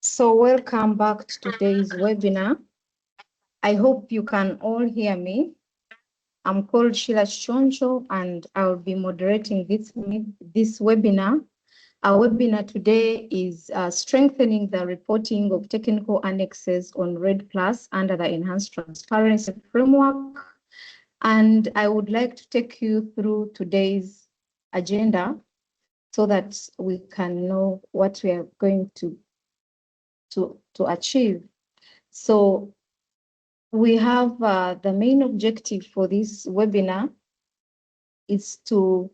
So welcome back to today's webinar. I hope you can all hear me. I'm called Sheila Choncho and I'll be moderating this webinar. Our webinar today is strengthening the reporting of technical annexes on REDD+ under the Enhanced Transparency Framework. And I would like to take you through today's agenda so that we can know what we are going to achieve. So we have the main objective for this webinar is to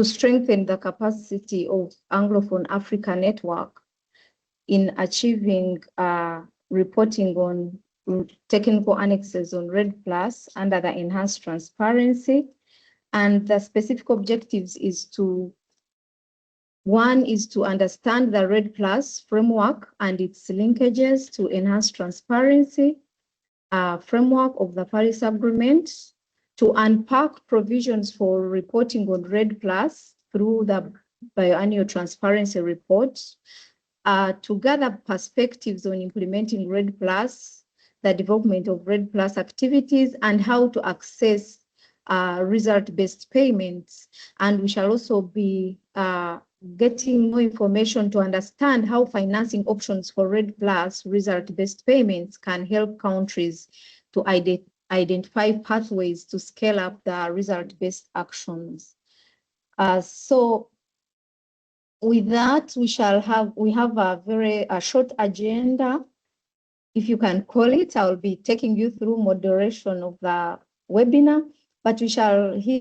strengthen the capacity of Anglophone Africa network in achieving reporting on technical annexes on REDD+ under the enhanced transparency. And the specific objectives is one is to understand the REDD+ framework and its linkages to enhanced transparency framework of the Paris Agreement, to unpack provisions for reporting on REDD+ through the biannual transparency report, to gather perspectives on implementing REDD+, the development of REDD+ activities, and how to access result-based payments. And we shall also be getting more information to understand how financing options for REDD+ result-based payments can help countries to identify pathways to scale up the result-based actions. So with that, we have a very short agenda, if you can call it. I'll be taking you through moderation of the webinar, but we shall hear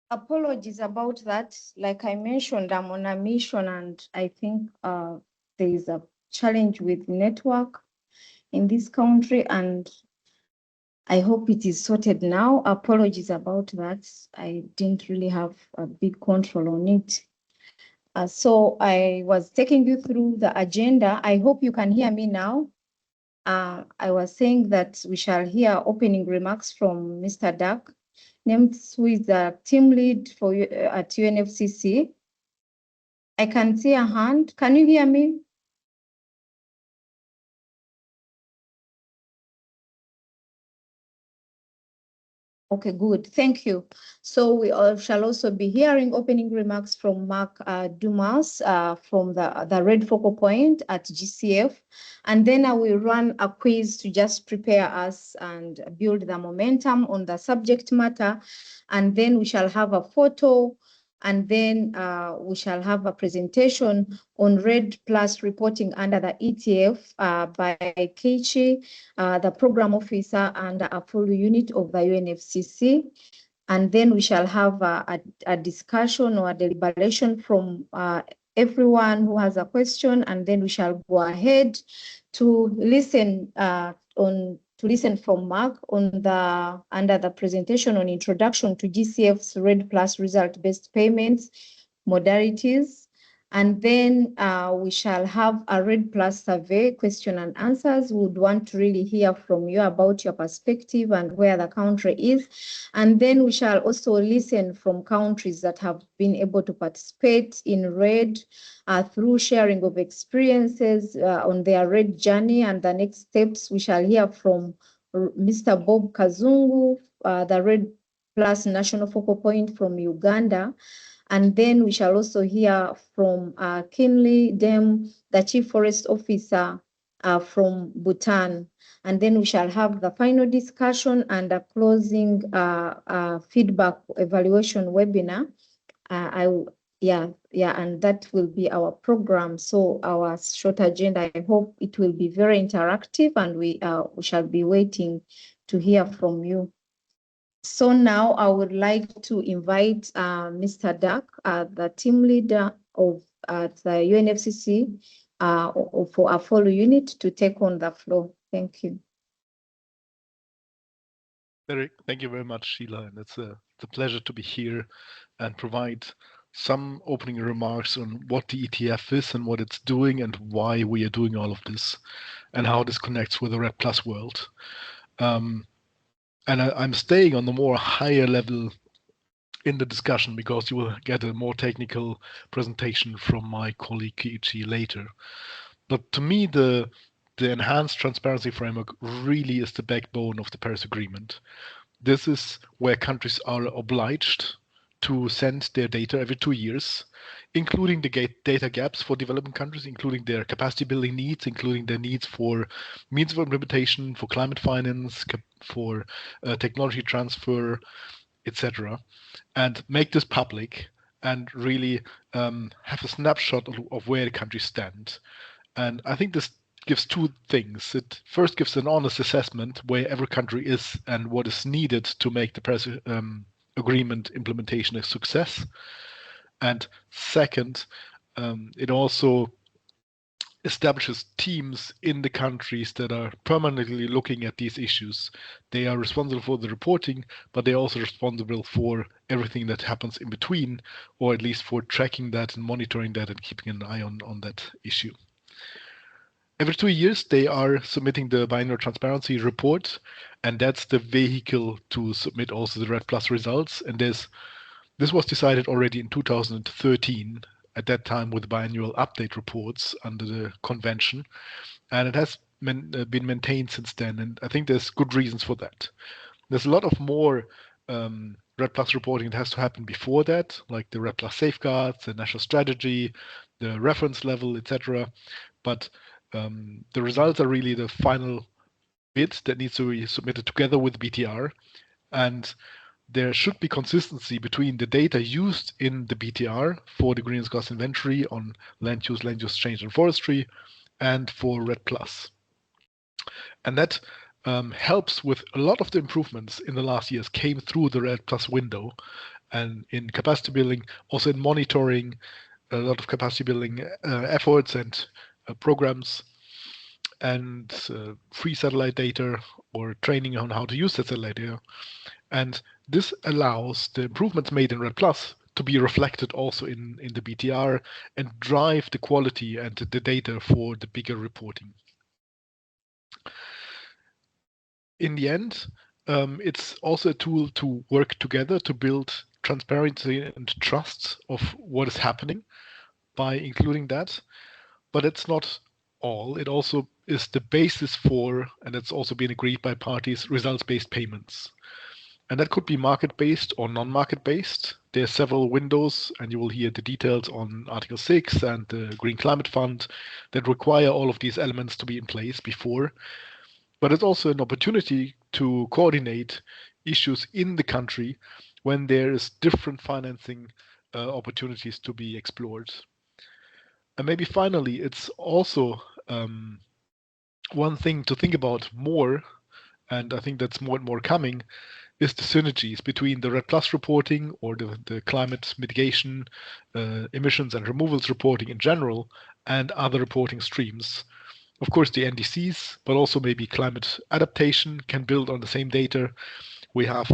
apologies about that. Like I mentioned, I'm on a mission and I think there is a challenge with network in this country, and I hope it is sorted now. Apologies about that. I didn't really have a big control on it. So I was taking you through the agenda. I hope you can hear me now. I was saying that we shall hear opening remarks from Mr. Dak, who is the team lead for at UNFCCC. I can see a hand. Can you hear me? Okay, good. Thank you. So we all shall also be hearing opening remarks from Mark Dumas from the REDD focal point at GCF. And then I will run a quiz to just prepare us and build the momentum on the subject matter. And then we shall have a photo, and then we shall have a presentation on REDD Plus reporting under the ETF by Keiichi, the program officer under AFOLU unit of the UNFCCC. And then we shall have a discussion or a deliberation from everyone who has a question, and then we shall go ahead to listen from Mark under the presentation on introduction to GCF's REDD Plus result-based payments modalities. And then we shall have a REDD Plus survey, question and answers. We would want to really hear from you about your perspective and where the country is. And then we shall also listen from countries that have been able to participate in REDD through sharing of experiences on their REDD journey. And the next steps, we shall hear from Mr. Bob Kazungu, the REDD Plus national focal point from Uganda. And then we shall also hear from Kinley Dem, the Chief Forest Officer from Bhutan. And then we shall have the final discussion and a closing feedback evaluation webinar. And that will be our program. So our short agenda, I hope it will be very interactive, and we shall be waiting to hear from you. So now I would like to invite Mr. Dak, the team leader of the UNFCCC for AFOLU unit, to take on the floor. Thank you. Thank you very much, Sheila, and it's a pleasure to be here and provide some opening remarks on what the ETF is and what it's doing and why we are doing all of this and how this connects with the REDD Plus world. And I'm staying on the more higher level in the discussion because you will get a more technical presentation from my colleague Keiichi later. But to me, the enhanced transparency framework really is the backbone of the Paris Agreement. This is where countries are obliged to send their data every 2 years, including the data gaps for developing countries, including their capacity building needs, including their needs for means of implementation, for climate finance, for technology transfer, etc., and make this public and really have a snapshot of where the countries stand. And I think this gives two things. It first gives an honest assessment where every country is and what is needed to make the Paris Agreement implementation a success. And second, it also establishes teams in the countries that are permanently looking at these issues. They are responsible for the reporting, but they're also responsible for everything that happens in between, or at least for tracking that and monitoring that and keeping an eye on that issue. Every 2 years, they are submitting the biannual transparency report, and that's the vehicle to submit also the REDD Plus results. And this was decided already in 2013, at that time with biannual update reports under the convention, and it has been maintained since then. And I think there's good reasons for that. There's a lot of more REDD Plus reporting that has to happen before that, like the REDD Plus safeguards, the national strategy, the reference level, etc. But the results are really the final bit that needs to be submitted together with BTR, and there should be consistency between the data used in the BTR for the greenhouse gas inventory on land use change and forestry, and for REDD Plus. And that helps with a lot of the improvements in the last years came through the REDD Plus window, and in capacity building, also in monitoring, a lot of capacity building efforts and programs, and free satellite data or training on how to use that satellite data. And this allows the improvements made in REDD Plus to be reflected also in the BTR and drive the quality and the data for the bigger reporting. In the end, it's also a tool to work together to build transparency and trust of what is happening by including that. But it's not all. It also is the basis for, and it's also been agreed by parties, results-based payments. And that could be market-based or non-market-based. There are several windows, and you will hear the details on Article 6 and the Green Climate Fund that require all of these elements to be in place before. But it's also an opportunity to coordinate issues in the country when there is different financing opportunities to be explored. And maybe finally, it's also one thing to think about more, and I think that's more and more coming, is the synergies between the REDD+ reporting or the climate mitigation, emissions and removals reporting in general, and other reporting streams. Of course, the NDCs, but also maybe climate adaptation can build on the same data. We have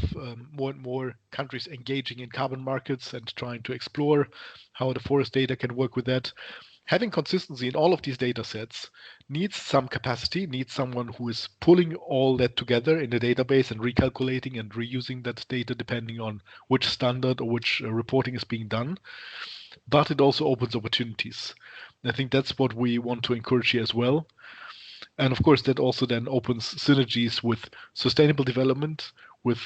more and more countries engaging in carbon markets and trying to explore how the forest data can work with that. Having consistency in all of these data sets needs some capacity, needs someone who is pulling all that together in a database and recalculating and reusing that data depending on which standard or which reporting is being done. But it also opens opportunities. I think that's what we want to encourage here as well. And of course, that also then opens synergies with sustainable development, with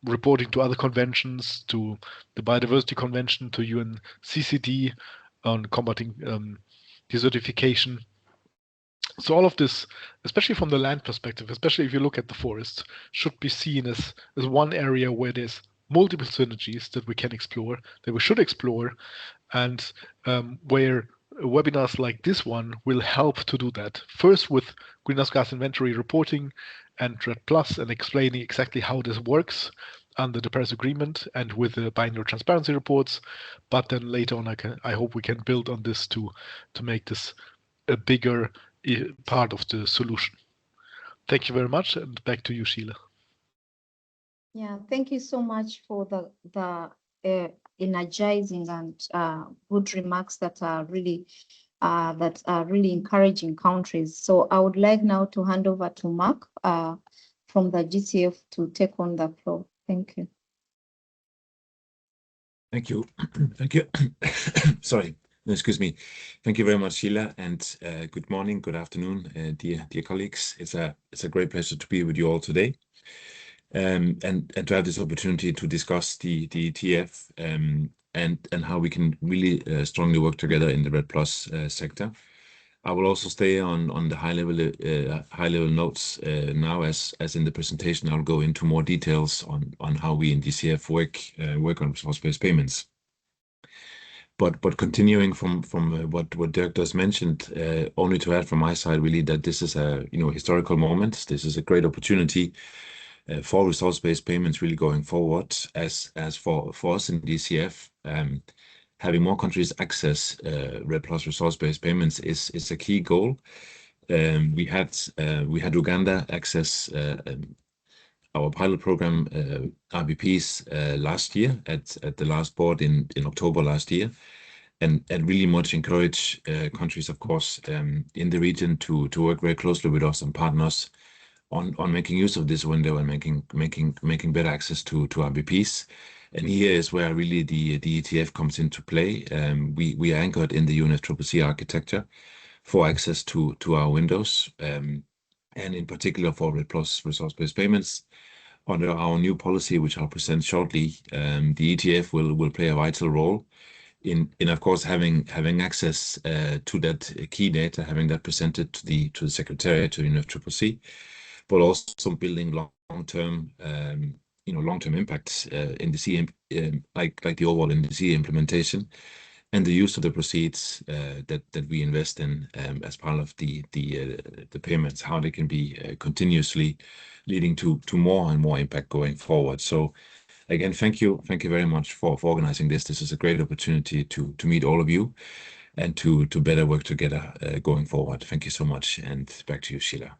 reporting to other conventions, to the Biodiversity Convention, to UNFCCC on combating desertification. So all of this, especially from the land perspective, especially if you look at the forest, should be seen as one area where there's multiple synergies that we can explore, that we should explore, and where webinars like this one will help to do that. First with greenhouse gas inventory reporting and REDD+ and explaining exactly how this works under the Paris Agreement and with the biannual transparency reports. But then later on, I hope we can build on this to make this a bigger part of the solution. Thank you very much, and back to you, Sheila. Yeah, thank you so much for the energizing and good remarks that are really encouraging countries. So I would like now to hand over to Mark from the GCF to take on the floor. Thank you. Thank you. Thank you. Sorry. Excuse me. Thank you very much, Sheila, and good morning, good afternoon, dear colleagues. It's a great pleasure to be with you all today, and to have this opportunity to discuss the ETF and how we can really strongly work together in the REDD+ sector. I will also stay on the high level notes now, as in the presentation. I'll go into more details on how we in DCF work on resource-based payments. But continuing from what Dirk just mentioned, only to add from my side really that this is a historical moment. This is a great opportunity for resource-based payments really going forward. As for us in DCF, having more countries access REDD+ resource-based payments is a key goal. We had Uganda access our pilot program RBPs last year at the last board in October last year, and really much encourage countries, of course, in the region to work very closely with us and partners on making use of this window and making better access to RBPs. And here is where really the ETF comes into play. We are anchored in the UNFCCC architecture for access to our windows, and in particular for REDD+ resource-based payments. Under our new policy, which I'll present shortly, the ETF will play a vital role in of course having access to that key data, having that presented to the Secretariat, to UNFCCC, but also building long-term impacts in the C, like the overall NDC implementation and the use of the proceeds that we invest in as part of the payments, how they can be continuously leading to more and more impact going forward. So again, thank you very much for organizing this. This is a great opportunity to meet all of you and to better work together going forward. Thank you so much, and back to you, Sheila.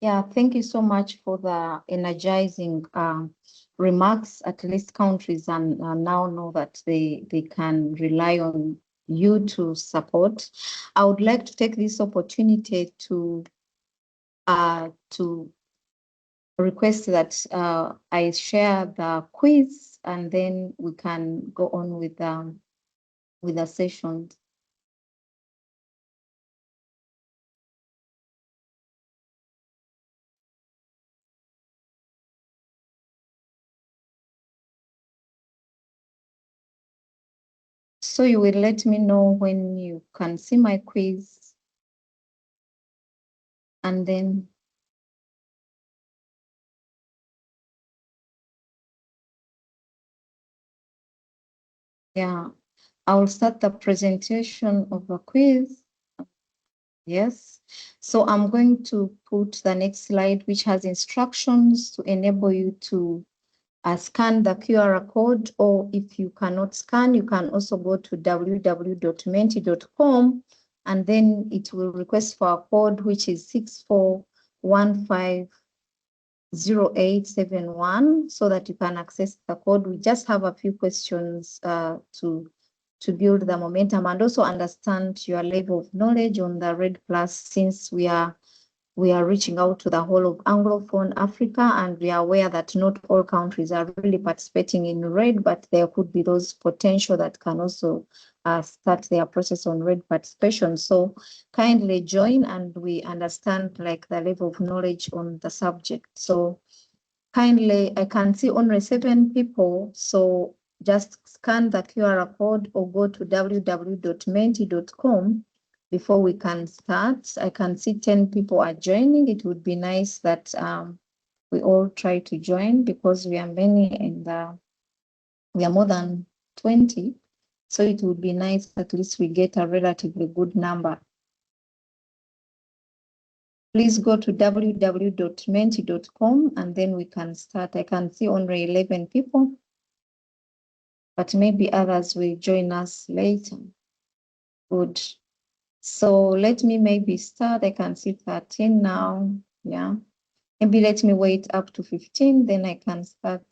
Yeah, thank you so much for the energizing remarks. At least countries and now know that they can rely on you to support. I would like to take this opportunity to request that I share the quiz, and then we can go on with the session. So you will let me know when you can see my quiz. And then yeah, I will start the presentation of the quiz. Yes. So I'm going to put the next slide, which has instructions to enable you to scan the QR code, or if you cannot scan, you can also go to www.menti.com, and then it will request for a code, which is 64150871, so that you can access the code. We just have a few questions to build the momentum and also understand your level of knowledge on the REDD+, since we are reaching out to the whole of Anglophone Africa, and we are aware that not all countries are really participating in REDD, but there could be those potential that can also start their process on REDD participation. So kindly join, and we understand like the level of knowledge on the subject. So kindly, I can see only 7 people, so just scan the QR code or go to www.menti.com before we can start. I can see 10 people are joining. It would be nice that we all try to join, because we are many and we are more than 20. So it would be nice at least we get a relatively good number. Please go to www.menti.com and then we can start. I can see only 11 people, but maybe others will join us later. Good. So let me maybe start. I can see 13 now. Yeah. Maybe let me wait up to 15, then I can start.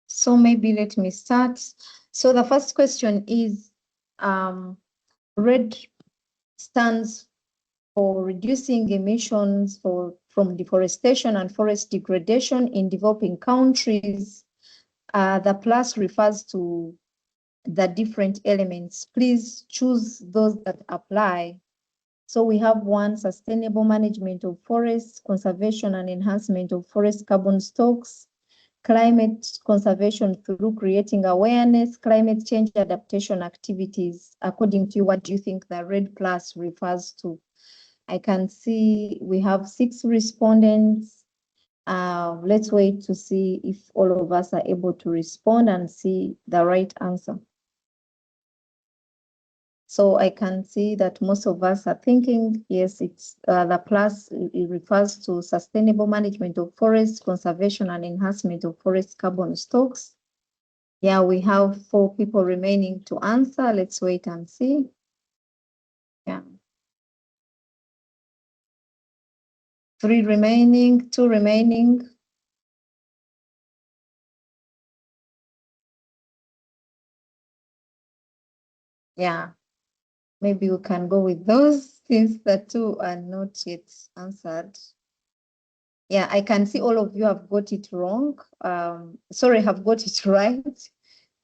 So maybe let me start. So the first question is, REDD stands for reducing emissions from deforestation and forest degradation in developing countries. The plus refers to the different elements. Please choose those that apply. So we have 1, sustainable management of forests, conservation and enhancement of forest carbon stocks, climate conservation through creating awareness, climate change adaptation activities. According to you, what do you think the REDD+ refers to? I can see we have 6 respondents. Let's wait to see if all of us are able to respond and see the right answer. So I can see that most of us are thinking, yes, it's the plus, it refers to sustainable management of forests, conservation and enhancement of forest carbon stocks. Yeah, we have 4 people remaining to answer. Let's wait and see. Yeah. 3 remaining, 2 remaining. Yeah, maybe we can go with those since the 2 are not yet answered. Yeah, I can see all of you have got it wrong. Sorry, have got it right,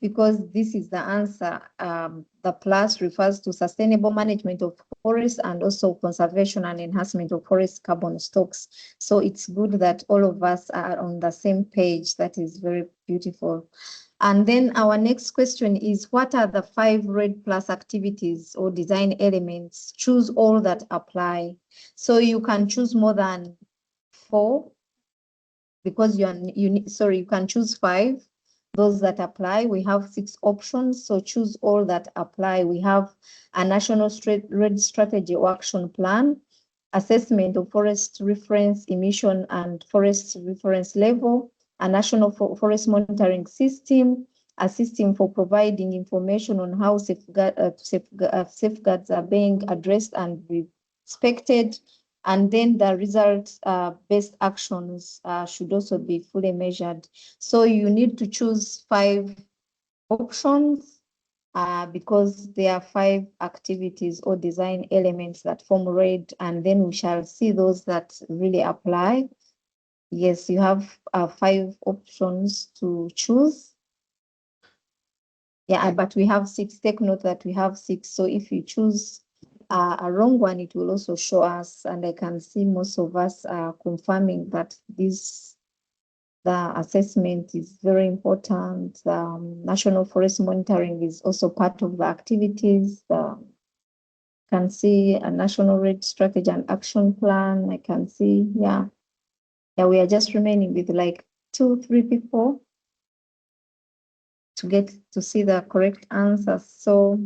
because this is the answer. The plus refers to sustainable management of forests and also conservation and enhancement of forest carbon stocks. So it's good that all of us are on the same page. That is very beautiful. And then our next question is, what are the 5 REDD+ activities or design elements? Choose all that apply. So you can choose more than 4, because you can choose 5, those that apply. We have 6 options, so choose all that apply. We have a national REDD strategy or action plan, assessment of forest reference emission and forest reference level, a national forest monitoring system, a system for providing information on how safeguards are being addressed and respected. And then the results-based actions should also be fully measured. So you need to choose 5 options because there are 5 activities or design elements that form REDD, and then we shall see those that really apply. Yes, you have 5 options to choose. Yeah, but we have 6. Take note that we have 6. So if you choose a wrong one, it will also show us, and I can see most of us are confirming that these The assessment is very important. National forest monitoring is also part of the activities. Can see a national REDD strategy and action plan. I can see, yeah, we are just remaining with like 2-3 people to get to see the correct answers. So,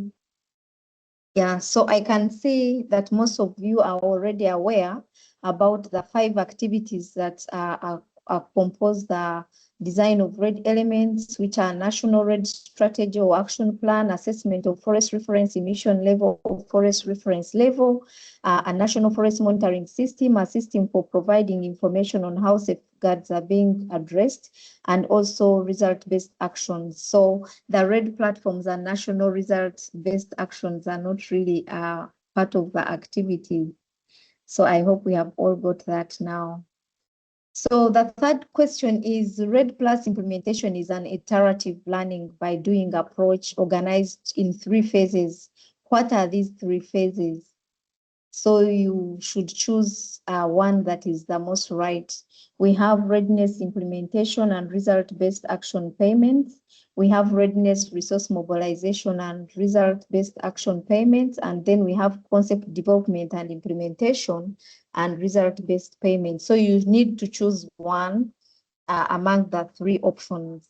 yeah, so I can see that most of you are already aware about the 5 activities that compose the design of REDD elements, which are national REDD strategy or action plan, assessment of forest reference emission level or forest reference level, a national forest monitoring system, a system for providing information on how safeguards are being addressed, and also result-based actions. So the REDD platforms and national result-based actions are not really part of the activity. So I hope we have all got that now. So the third question is, REDD Plus implementation is an iterative learning by doing approach organized in 3 phases. What are these 3 phases? So you should choose one that is the most right. We have readiness implementation and result-based action payments. We have readiness resource mobilization and result-based action payments. And then we have concept development and implementation and result-based payments. So you need to choose one among the 3 options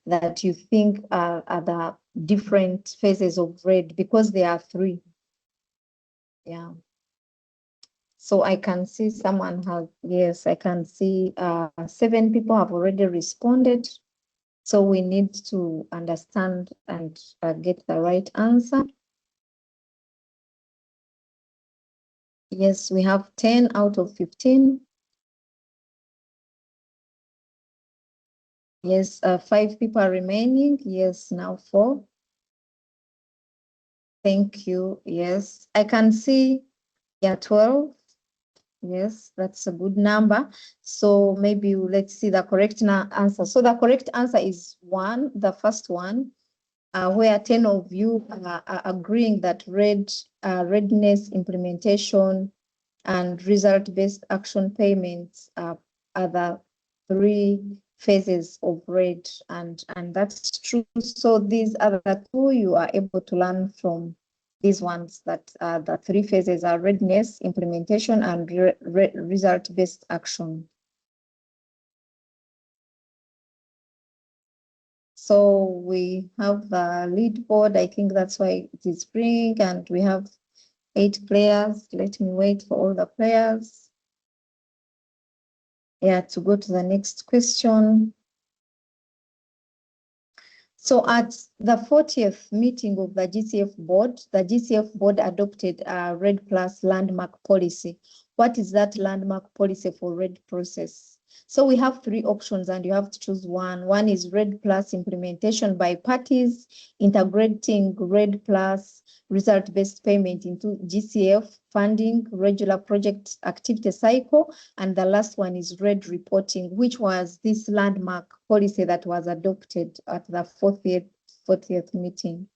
that you think are the different phases of REDD, because there are 3. Yeah. So I can see someone has, yes, I can see 7 people have already responded. So we need to understand and get the right answer. Yes, we have 10 out of 15. Yes, 5 people are remaining. Yes, now 4. Thank you. Yes, I can see, yeah, 12. Yes, that's a good number. So maybe let's see the correct answer. So the correct answer is 1, the first one, where 10 of you are agreeing that readiness implementation and result-based action payments are the 3 phases of REDD, and that's true. So these other 2 you are able to learn from these ones, that the 3 phases are readiness, implementation, and result-based action. So we have the lead board. I think that's why it is spring, and we have 8 players. Let me wait for all the players. Yeah, to go to the next question. So at the 40th meeting of the GCF board, the GCF board adopted a REDD Plus landmark policy. What is that landmark policy for REDD process? So we have 3 options and you have to choose one. One is REDD Plus implementation by parties, integrating REDD Plus result-based payment into GCF funding, regular project activity cycle, and the last one is REDD reporting, which was this landmark policy that was adopted at the 40th meeting.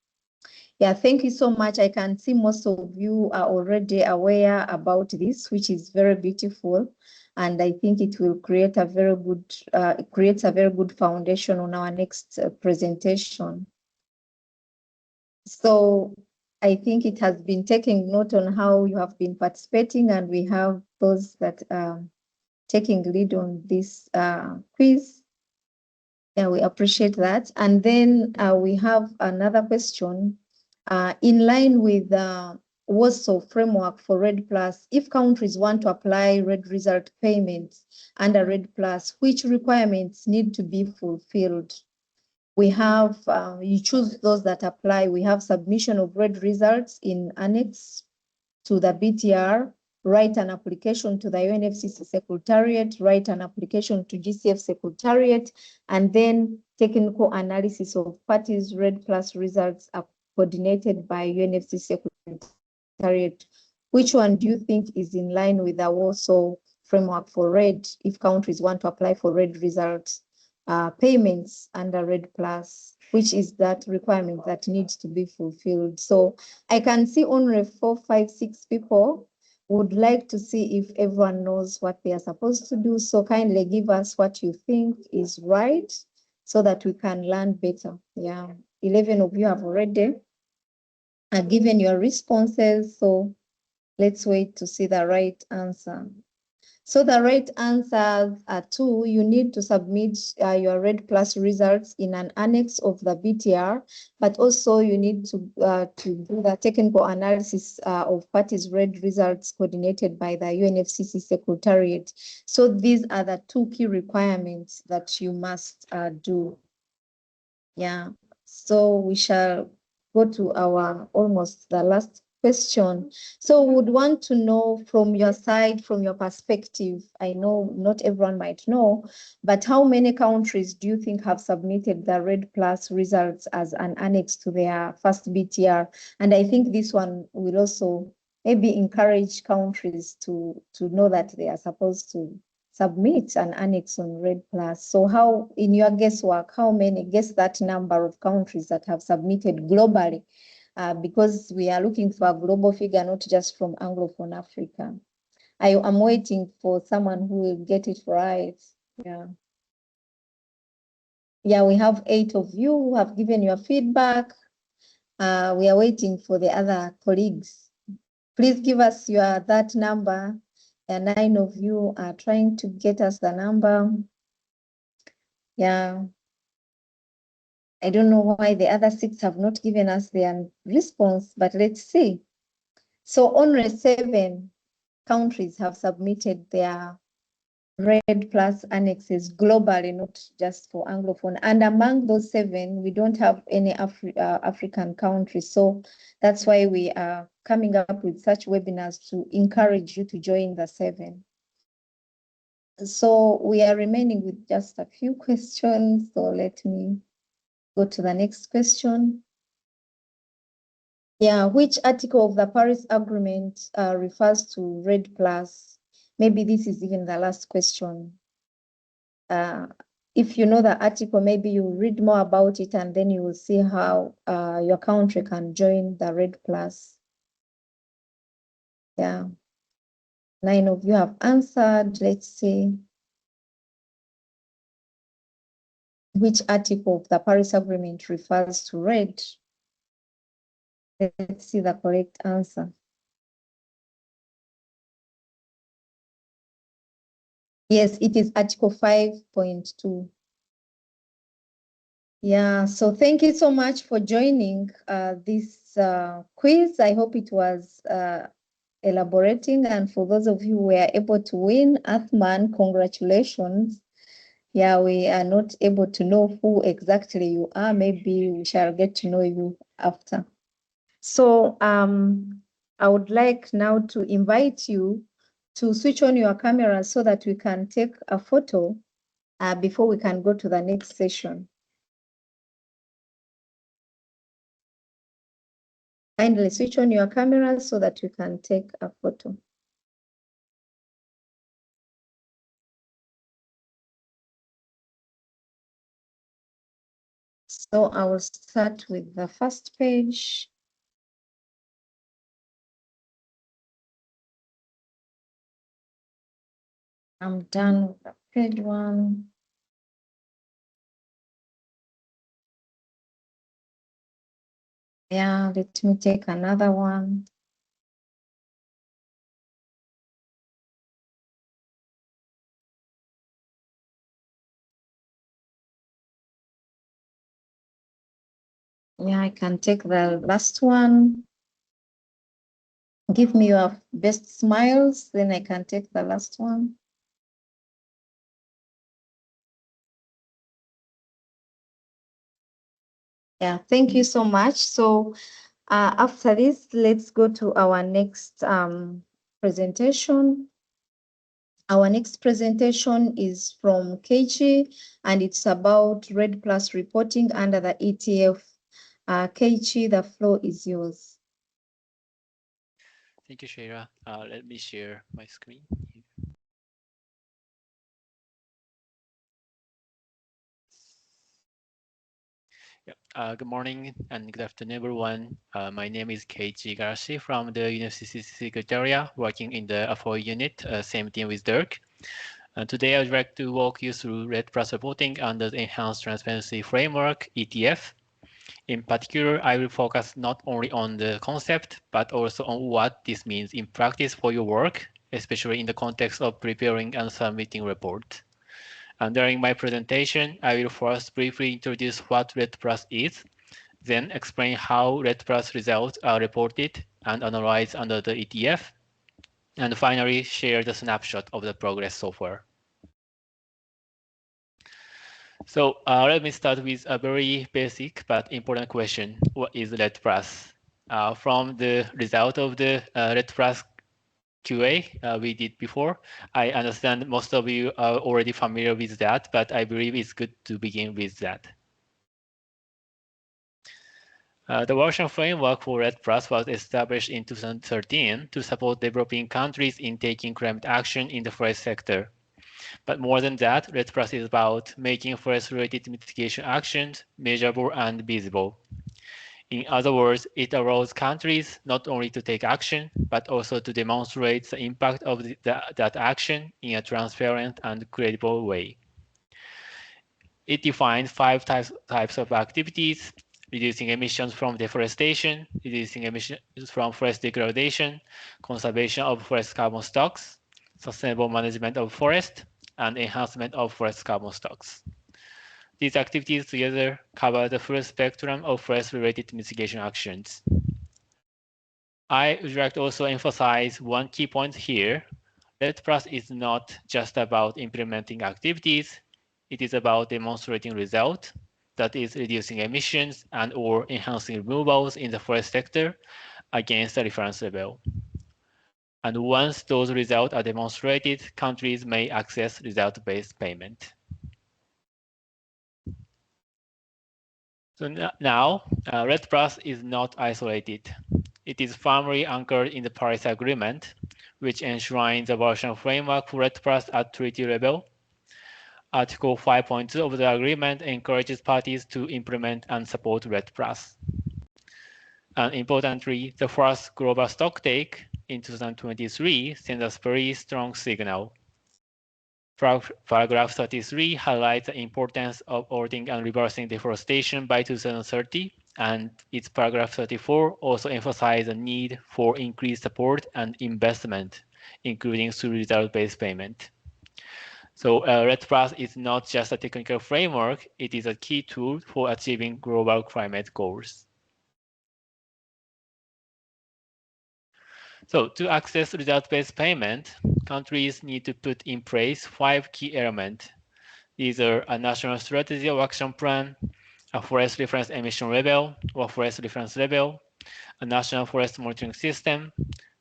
Yeah, thank you so much. I can see most of you are already aware about this, which is very beautiful. And I think it will create a very good, it creates a very good foundation on our next presentation. So I think it has been taking note on how you have been participating, and we have those that are taking lead on this quiz. Yeah, we appreciate that. And then we have another question. In line with the Warsaw framework for REDD Plus, if countries want to apply REDD result payments under REDD Plus, which requirements need to be fulfilled? We have, you choose those that apply. We have submission of REDD results in Annex to the BTR, write an application to the UNFCCC Secretariat, write an application to GCF Secretariat, and then technical analysis of parties' REDD Plus results are coordinated by UNFCCC Secretariat. Which one do you think is in line with the Warsaw framework for REDD if countries want to apply for REDD results payments under REDD Plus? Which is that requirement that needs to be fulfilled? So I can see only 4, 5, 6 people would like to see if everyone knows what they are supposed to do. So kindly give us what you think is right so that we can learn better. Yeah, 11 of you have already given your responses. So let's wait to see the right answer. So the right answers are 2. You need to submit your REDD Plus results in an annex of the BTR, but also you need to do the technical analysis of parties' REDD results coordinated by the UNFCCC Secretariat. So these are the 2 key requirements that you must do. Yeah, so we shall go to our almost the last question. So would want to know from your side, from your perspective, I know not everyone might know, but how many countries do you think have submitted the REDD Plus results as an annex to their first BTR? And I think this one will also maybe encourage countries to know that they are supposed to submit an annex on REDD Plus. So how, in your guesswork, how many, guess that number of countries that have submitted globally? Because we are looking for a global figure, not just from Anglophone Africa. I'm waiting for someone who will get it right. Yeah. Yeah, we have 8 of you who have given your feedback. We are waiting for the other colleagues. Please give us that number. And 9 of you are trying to get us the number. Yeah. I don't know why the other 6 have not given us their response, but let's see. So only 7 countries have submitted their REDD Plus annexes globally, not just for Anglophone. And among those 7, we don't have any African countries. So that's why we are coming up with such webinars to encourage you to join the 7. So we are remaining with just a few questions. So let me go to the next question. Yeah, which article of the Paris Agreement refers to REDD Plus? Maybe this is even the last question. If you know the article, maybe you read more about it and then you will see how your country can join the REDD Plus. Yeah, 9 of you have answered. Let's see. Which article of the Paris Agreement refers to REDD? Let's see the correct answer. Yes, it is Article 5.2. Yeah, so thank you so much for joining this quiz. I hope it was elaborating, and for those of you who were able to win, Athman, congratulations. Yeah, we are not able to know who exactly you are. Maybe we shall get to know you after. So I would like now to invite you to switch on your camera so that we can take a photo before we can go to the next session. Kindly switch on your camera so that you can take a photo. So I will start with the first page. I'm done with the page 1. Yeah, let me take another one. Yeah, I can take the last one. Give me your best smiles, then I can take the last one. Yeah, thank you so much. So after this, let's go to our next presentation. Our next presentation is from Keiichi, and it's about REDD Plus reporting under the ETF. Keiichi, the floor is yours. Thank you, Shira. Let me share my screen. Yeah. Good morning and good afternoon, everyone. My name is Keiichi Igarashi from the UNFCCC Secretariat, working in the AFOLU unit, same team with Dirk. Today, I would like to walk you through REDD+ reporting under the Enhanced Transparency Framework, ETF. In particular, I will focus not only on the concept, but also on what this means in practice for your work, especially in the context of preparing and submitting reports. And during my presentation, I will first briefly introduce what REDD+ is, then explain how REDD+ results are reported and analyzed under the ETF, and finally share the snapshot of the progress so far. So let me start with a very basic but important question. What is REDD+? From the result of the REDD+ QA we did before, I understand most of you are already familiar with that, but I believe it's good to begin with that. The version framework for REDD+ was established in 2013 to support developing countries in taking climate action in the forest sector. But more than that, REDD+ is about making forest-related mitigation actions measurable and visible. In other words, it allows countries not only to take action, but also to demonstrate the impact of that action in a transparent and credible way. It defines 5 types of activities: reducing emissions from deforestation, reducing emissions from forest degradation, conservation of forest carbon stocks, sustainable management of forest, and enhancement of forest carbon stocks. These activities together cover the full spectrum of forest-related mitigation actions. I would like to also emphasize one key point here. REDD+ is not just about implementing activities. It is about demonstrating results, that is reducing emissions and/or enhancing removals in the forest sector against the reference level. And once those results are demonstrated, countries may access result-based payment. So now, REDD+ is not isolated. It is firmly anchored in the Paris Agreement, which enshrines the version framework for REDD+ at treaty level. Article 5.2 of the agreement encourages parties to implement and support REDD+. And importantly, the first global stocktake in 2023 sends a very strong signal. Paragraph 33 highlights the importance of halting and reversing deforestation by 2030, and its paragraph 34 also emphasizes the need for increased support and investment, including through result-based payment. So REDD+ is not just a technical framework, it is a key tool for achieving global climate goals. So to access result-based payment, countries need to put in place 5 key elements. These are a national strategy or action plan, a forest reference emission level or forest reference level, a national forest monitoring system,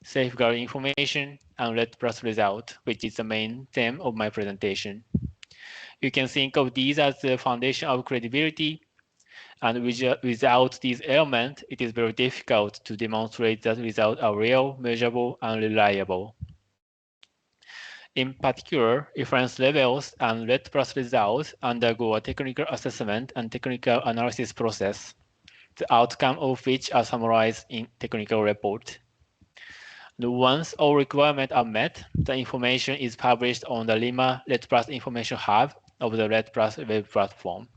safeguard information, and REDD+ result, which is the main theme of my presentation. You can think of these as the foundation of credibility, and without these elements, it is very difficult to demonstrate that results are real, measurable, and reliable. In particular, reference levels and REDD+ results undergo a technical assessment and technical analysis process, the outcome of which are summarized in technical report. Once all requirements are met, the information is published on the Lima REDD+ Information Hub of the REDD+ web platform.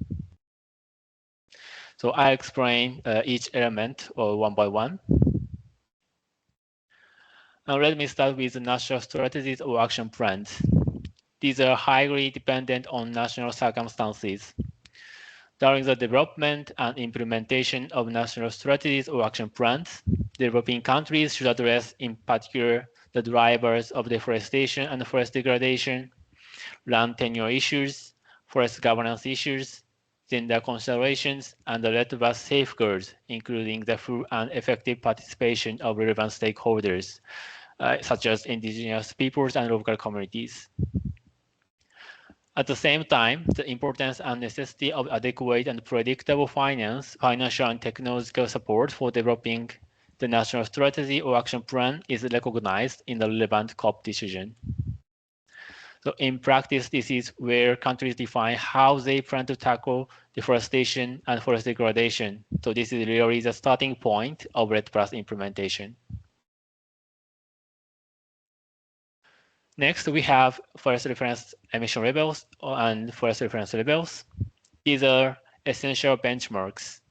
So I'll explain each element one by one. Now let me start with the national strategies or action plans. These are highly dependent on national circumstances. During the development and implementation of national strategies or action plans, developing countries should address in particular the drivers of deforestation and forest degradation, land tenure issues, forest governance issues, gender considerations, and the REDD+ safeguards, including the full and effective participation of relevant stakeholders, such as indigenous peoples and local communities. At the same time, the importance and necessity of adequate and predictable financial and technological support for developing the national strategy or action plan is recognized in the relevant COP decision. So in practice, this is where countries define how they plan to tackle deforestation and forest degradation. So this is really the starting point of REDD+ implementation. Next, we have forest reference emission labels and forest reference labels. These are essential benchmarks.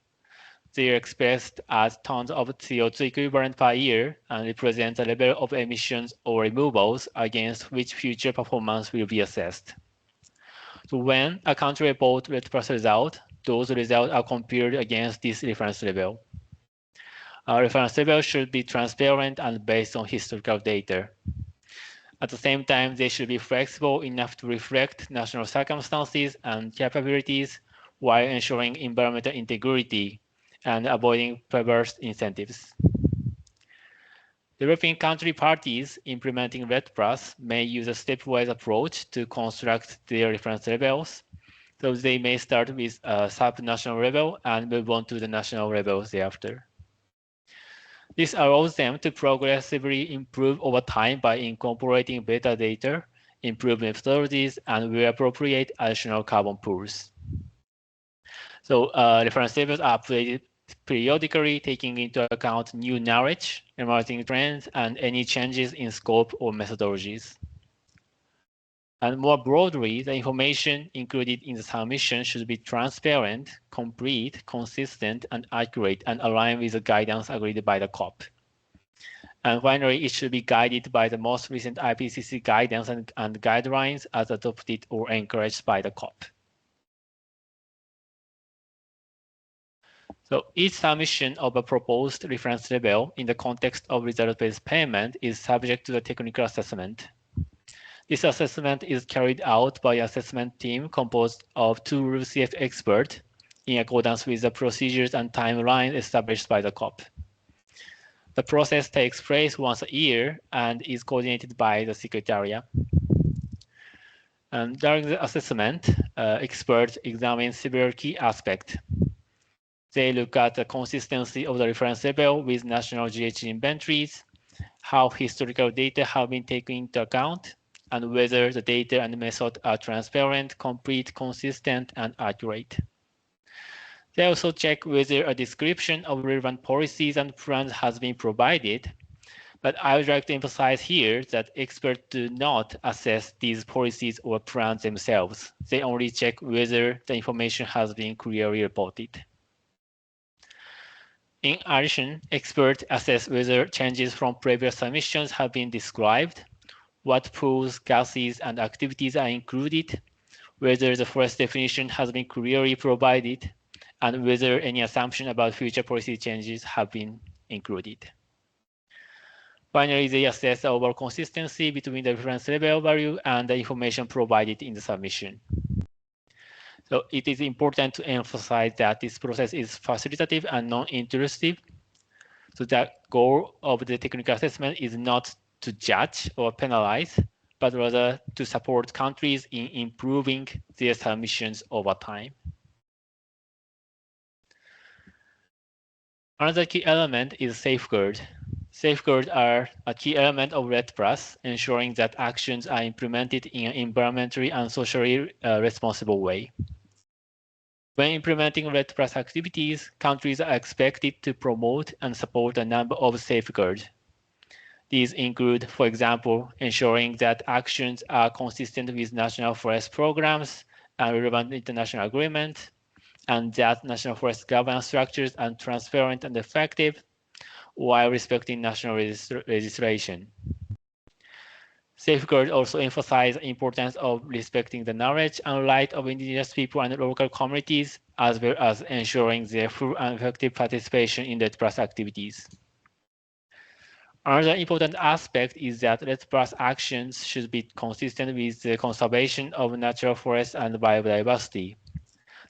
They are expressed as tons of CO2 equivalent per year and represent the level of emissions or removals against which future performance will be assessed. So when a country reports REDD+ result, those results are compared against this reference level. Our reference level should be transparent and based on historical data. At the same time, they should be flexible enough to reflect national circumstances and capabilities while ensuring environmental integrity and avoiding perverse incentives. Developing country parties implementing REDD+ may use a stepwise approach to construct their reference levels, so they may start with a sub-national level and move on to the national level thereafter. This allows them to progressively improve over time by incorporating better data, improve methodologies, and where appropriate, additional carbon pools. So reference levels are updated periodically, taking into account new knowledge, emerging trends, and any changes in scope or methodologies. And more broadly, the information included in the submission should be transparent, complete, consistent, and accurate, and align with the guidance agreed by the COP. And finally, it should be guided by the most recent IPCC guidance and guidelines as adopted or encouraged by the COP. So each submission of a proposed reference level in the context of result-based payment is subject to the technical assessment. This assessment is carried out by an assessment team composed of 2 RUCF experts in accordance with the procedures and timelines established by the COP. The process takes place once a year and is coordinated by the Secretariat. And during the assessment, experts examine several key aspects. They look at the consistency of the reference level with national GHG inventories, how historical data have been taken into account, and whether the data and method are transparent, complete, consistent, and accurate. They also check whether a description of relevant policies and plans has been provided, but I would like to emphasize here that experts do not assess these policies or plans themselves. They only check whether the information has been clearly reported. In addition, experts assess whether changes from previous submissions have been described, what pools, gases, and activities are included, whether the forest definition has been clearly provided, and whether any assumption about future policy changes have been included. Finally, they assess the overall consistency between the reference level value and the information provided in the submission. So it is important to emphasize that this process is facilitative and non-intrusive. So the goal of the technical assessment is not to judge or penalize, but rather to support countries in improving their submissions over time. Another key element is safeguard. Safeguards are a key element of REDD+, ensuring that actions are implemented in an environmentally and socially responsible way. When implementing REDD+ activities, countries are expected to promote and support a number of safeguards. These include, for example, ensuring that actions are consistent with national forest programs and relevant international agreements, and that national forest governance structures are transparent and effective while respecting national legislation. Safeguards also emphasize the importance of respecting the knowledge and right of indigenous people and local communities, as well as ensuring their full and effective participation in REDD+ activities. Another important aspect is that REDD+ actions should be consistent with the conservation of natural forests and biodiversity.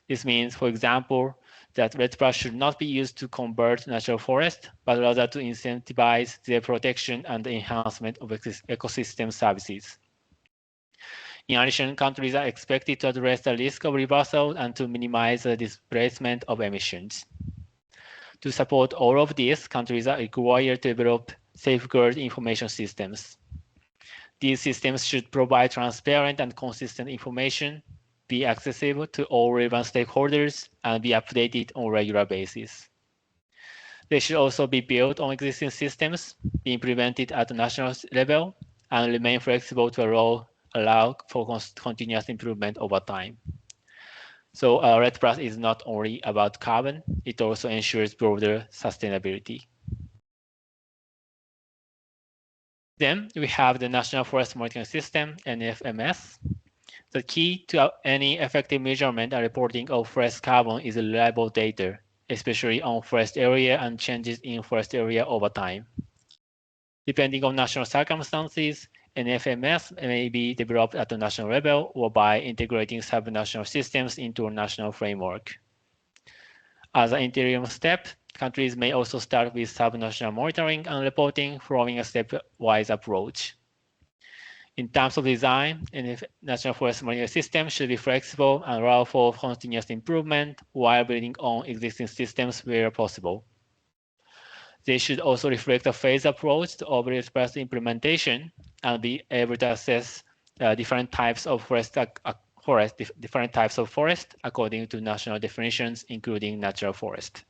This means, for example, that REDD+ should not be used to convert natural forests, but rather to incentivize their protection and the enhancement of ecosystem services. In addition, countries are expected to address the risk of reversal and to minimize the displacement of emissions. To support all of this, countries are required to develop safeguard information systems. These systems should provide transparent and consistent information, be accessible to all relevant stakeholders, and be updated on a regular basis. They should also be built on existing systems, be implemented at the national level, and remain flexible to allow for continuous improvement over time. So REDD Plus is not only about carbon, it also ensures broader sustainability. Then we have the National Forest Monitoring System, NFMS. The key to any effective measurement and reporting of forest carbon is reliable data, especially on forest area and changes in forest area over time. Depending on national circumstances, NFMS may be developed at the national level or by integrating sub-national systems into a national framework. As an interim step, countries may also start with sub-national monitoring and reporting following a stepwise approach. In terms of design, a national forest monitoring system should be flexible and allow for continuous improvement while building on existing systems where possible. They should also reflect a phased approach to REDD Plus implementation and be able to assess different types of forest according to national definitions, including natural forest.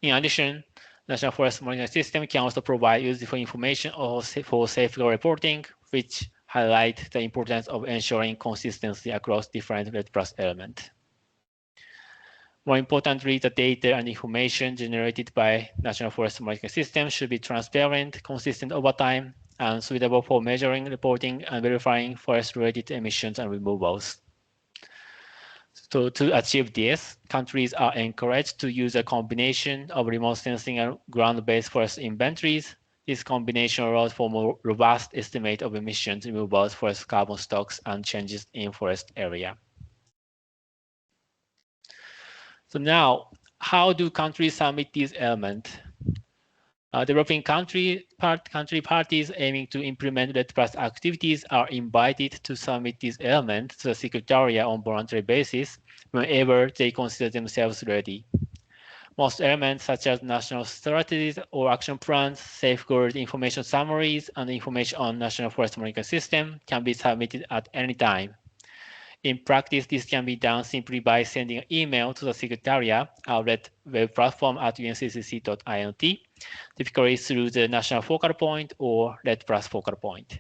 In addition, National Forest Monitoring System can also provide useful information for safeguard reporting, which highlight the importance of ensuring consistency across different REDD Plus elements. More importantly, the data and information generated by National Forest Monitoring System should be transparent, consistent over time, and suitable for measuring, reporting, and verifying forest-related emissions and removals. So to achieve this, countries are encouraged to use a combination of remote sensing and ground-based forest inventories. This combination allows for more robust estimate of emissions, removals, forest carbon stocks, and changes in forest area. So now, how do countries submit these elements? Developing country parties aiming to implement REDD Plus activities are invited to submit these elements to the Secretariat on voluntary basis whenever they consider themselves ready. Most elements such as national strategies or action plans, safeguard information summaries, and information on National Forest Monitoring System can be submitted at any time. In practice, this can be done simply by sending an email to the Secretariat, our REDD web platform at unfccc.int, typically through the National Focal Point or REDD Plus Focal Point.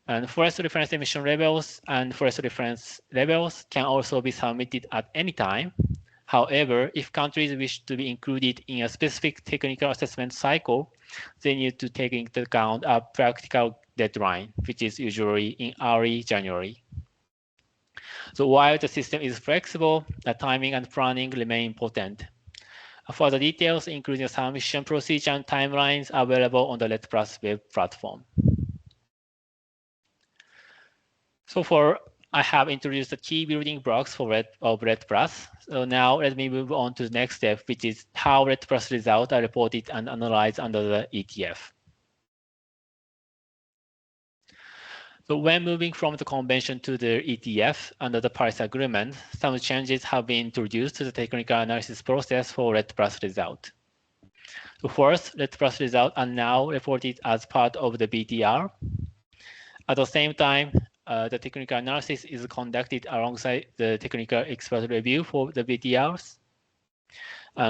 And forest reference emission levels and forest reference levels can also be submitted at any time. However, if countries wish to be included in a specific technical assessment cycle, they need to take into account a practical deadline, which is usually in early January. So while the system is flexible, the timing and planning remain important. Further details, including the submission procedure and timelines, are available on the REDD Plus web platform. So I have introduced the key building blocks for REDD Plus. So now let me move on to the next step, which is how REDD Plus results are reported and analyzed under the ETF. So when moving from the convention to the ETF under the Paris Agreement, some changes have been introduced to the technical analysis process for REDD Plus result. So first, REDD Plus results are now reported as part of the BTR. At the same time, the technical analysis is conducted alongside the technical expert review for the BTRs.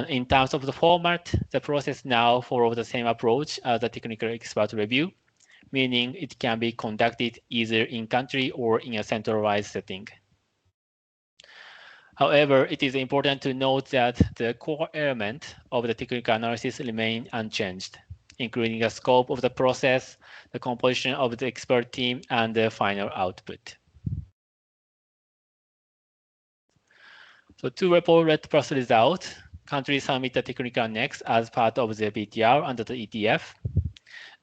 In terms of the format, the process now follows the same approach as the technical expert review, meaning it can be conducted either in country or in a centralized setting. However, it is important to note that the core element of the technical analysis remain unchanged, including the scope of the process, the composition of the expert team, and the final output. So to report REDD Plus results, countries submit the technical annex as part of the BTR under the ETF.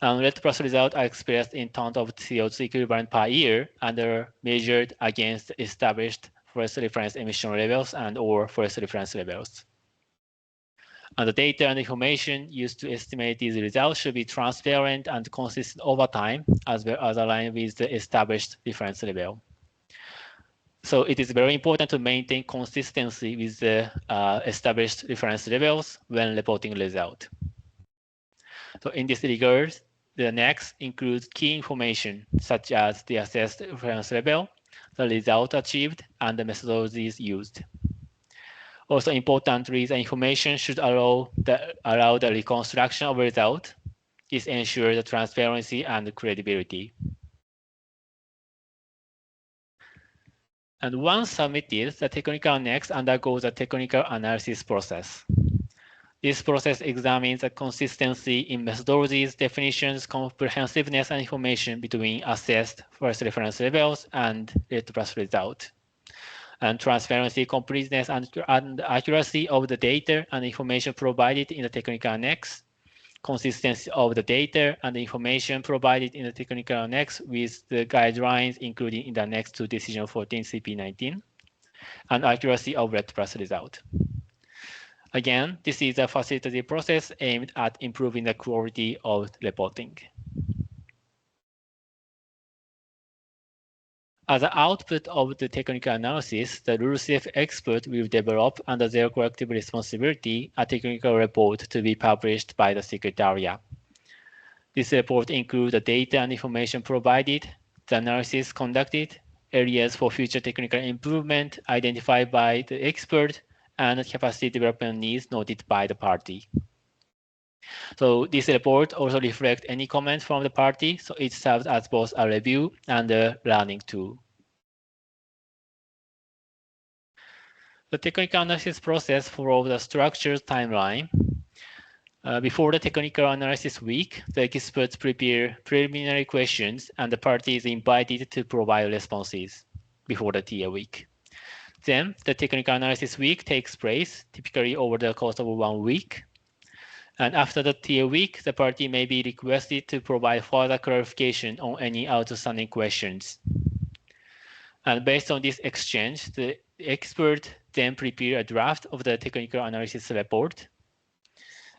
And REDD Plus results are expressed in tons of CO2 equivalent per year and are measured against established forest reference emission levels and or forest reference levels. And the data and information used to estimate these results should be transparent and consistent over time, as well as aligned with the established reference level. So it is very important to maintain consistency with the established reference levels when reporting results. So in this regard, The next includes key information, such as the assessed reference level, the result achieved, and the methodologies used. Also importantly, the information should allow the reconstruction of result. This ensures the transparency and credibility. And once submitted, the technical annex undergoes a technical analysis process. This process examines the consistency in methodologies, definitions, comprehensiveness, and information between assessed first reference levels and REDD+ result. And transparency, completeness, and accuracy of the data and information provided in the technical annex, consistency of the data and the information provided in the technical annex with the guidelines included in the annex to decision 14 CP19, and accuracy of REDD+ result. Again, this is a facilitative process aimed at improving the quality of reporting. As an output of the technical analysis, the rule-safe expert will develop, under their collective responsibility, a technical report to be published by the Secretariat. This report includes the data and information provided, the analysis conducted, areas for future technical improvement identified by the expert, and capacity development needs noted by the party. So this report also reflects any comments from the party, so it serves as both a review and a learning tool. The technical analysis process follows a structured timeline. Before the technical analysis week, the experts prepare preliminary questions and the party is invited to provide responses before the TA week. Then the technical analysis week takes place, typically over the course of 1 week. And after the TA week, the party may be requested to provide further clarification on any outstanding questions. And based on this exchange, the expert then prepare a draft of the technical analysis report.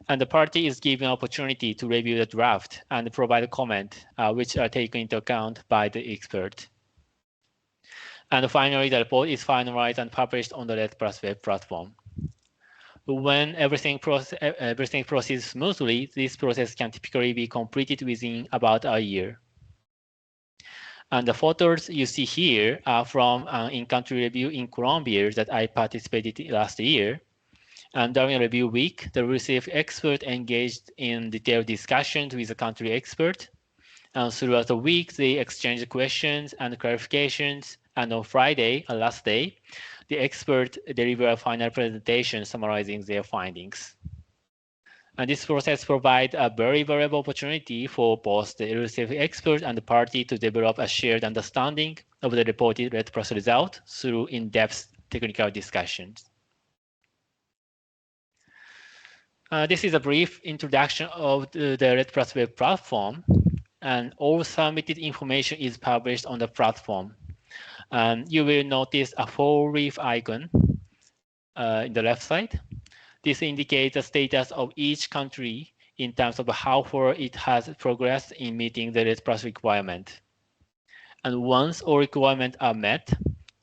And the party is given an opportunity to review the draft and provide a comment, which are taken into account by the expert. And finally, the report is finalized and published on the REDD+ web platform. When everything proceeds smoothly, this process can typically be completed within about a year. And the photos you see here are from an in-country review in Colombia that I participated in last year. And during review week, the received expert engaged in detailed discussions with the country expert. And throughout the week, they exchanged questions and clarifications. And on Friday, last day, the expert delivered a final presentation summarizing their findings. And this process provides a very valuable opportunity for both the elusive expert and the party to develop a shared understanding of the reported REDD+ result through in-depth technical discussions. This is a brief introduction of the REDD+ web platform, and all submitted information is published on the platform. You will notice a 4-leaf icon in the left side. This indicates the status of each country in terms of how far it has progressed in meeting the REDD+ requirement. And once all requirements are met,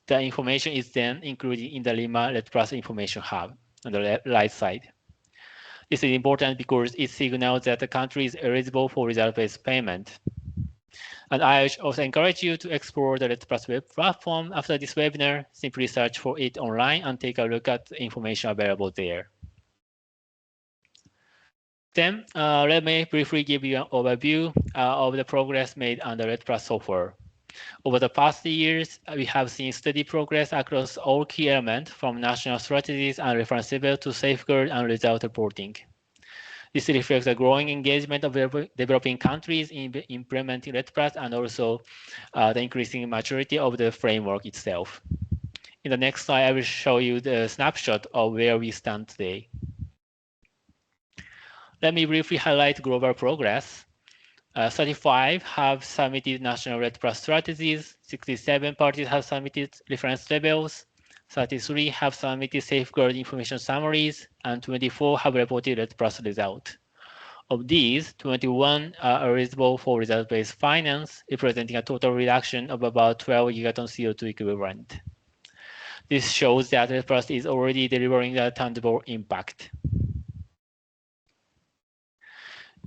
the information is then included in the Lima REDD+ information hub on the right side. This is important because it signals that the country is eligible for result-based payment. And I also encourage you to explore the REDD+ web platform after this webinar. Simply search for it online and take a look at the information available there. Then let me briefly give you an overview of the progress made under REDD+ so far. Over the past years, we have seen steady progress across all key elements from national strategies and reference level to safeguard and result reporting. This reflects the growing engagement of developing countries in implementing REDD+ and also the increasing maturity of the framework itself. In the next slide, I will show you the snapshot of where we stand today. Let me briefly highlight global progress. 35 have submitted national REDD+ strategies, 67 parties have submitted reference levels, 33 have submitted safeguard information summaries, and 24 have reported REDD+ result. Of these, 21 are eligible for result-based finance, representing a total reduction of about 12 gigatons CO2 equivalent. This shows that REDD+ is already delivering a tangible impact.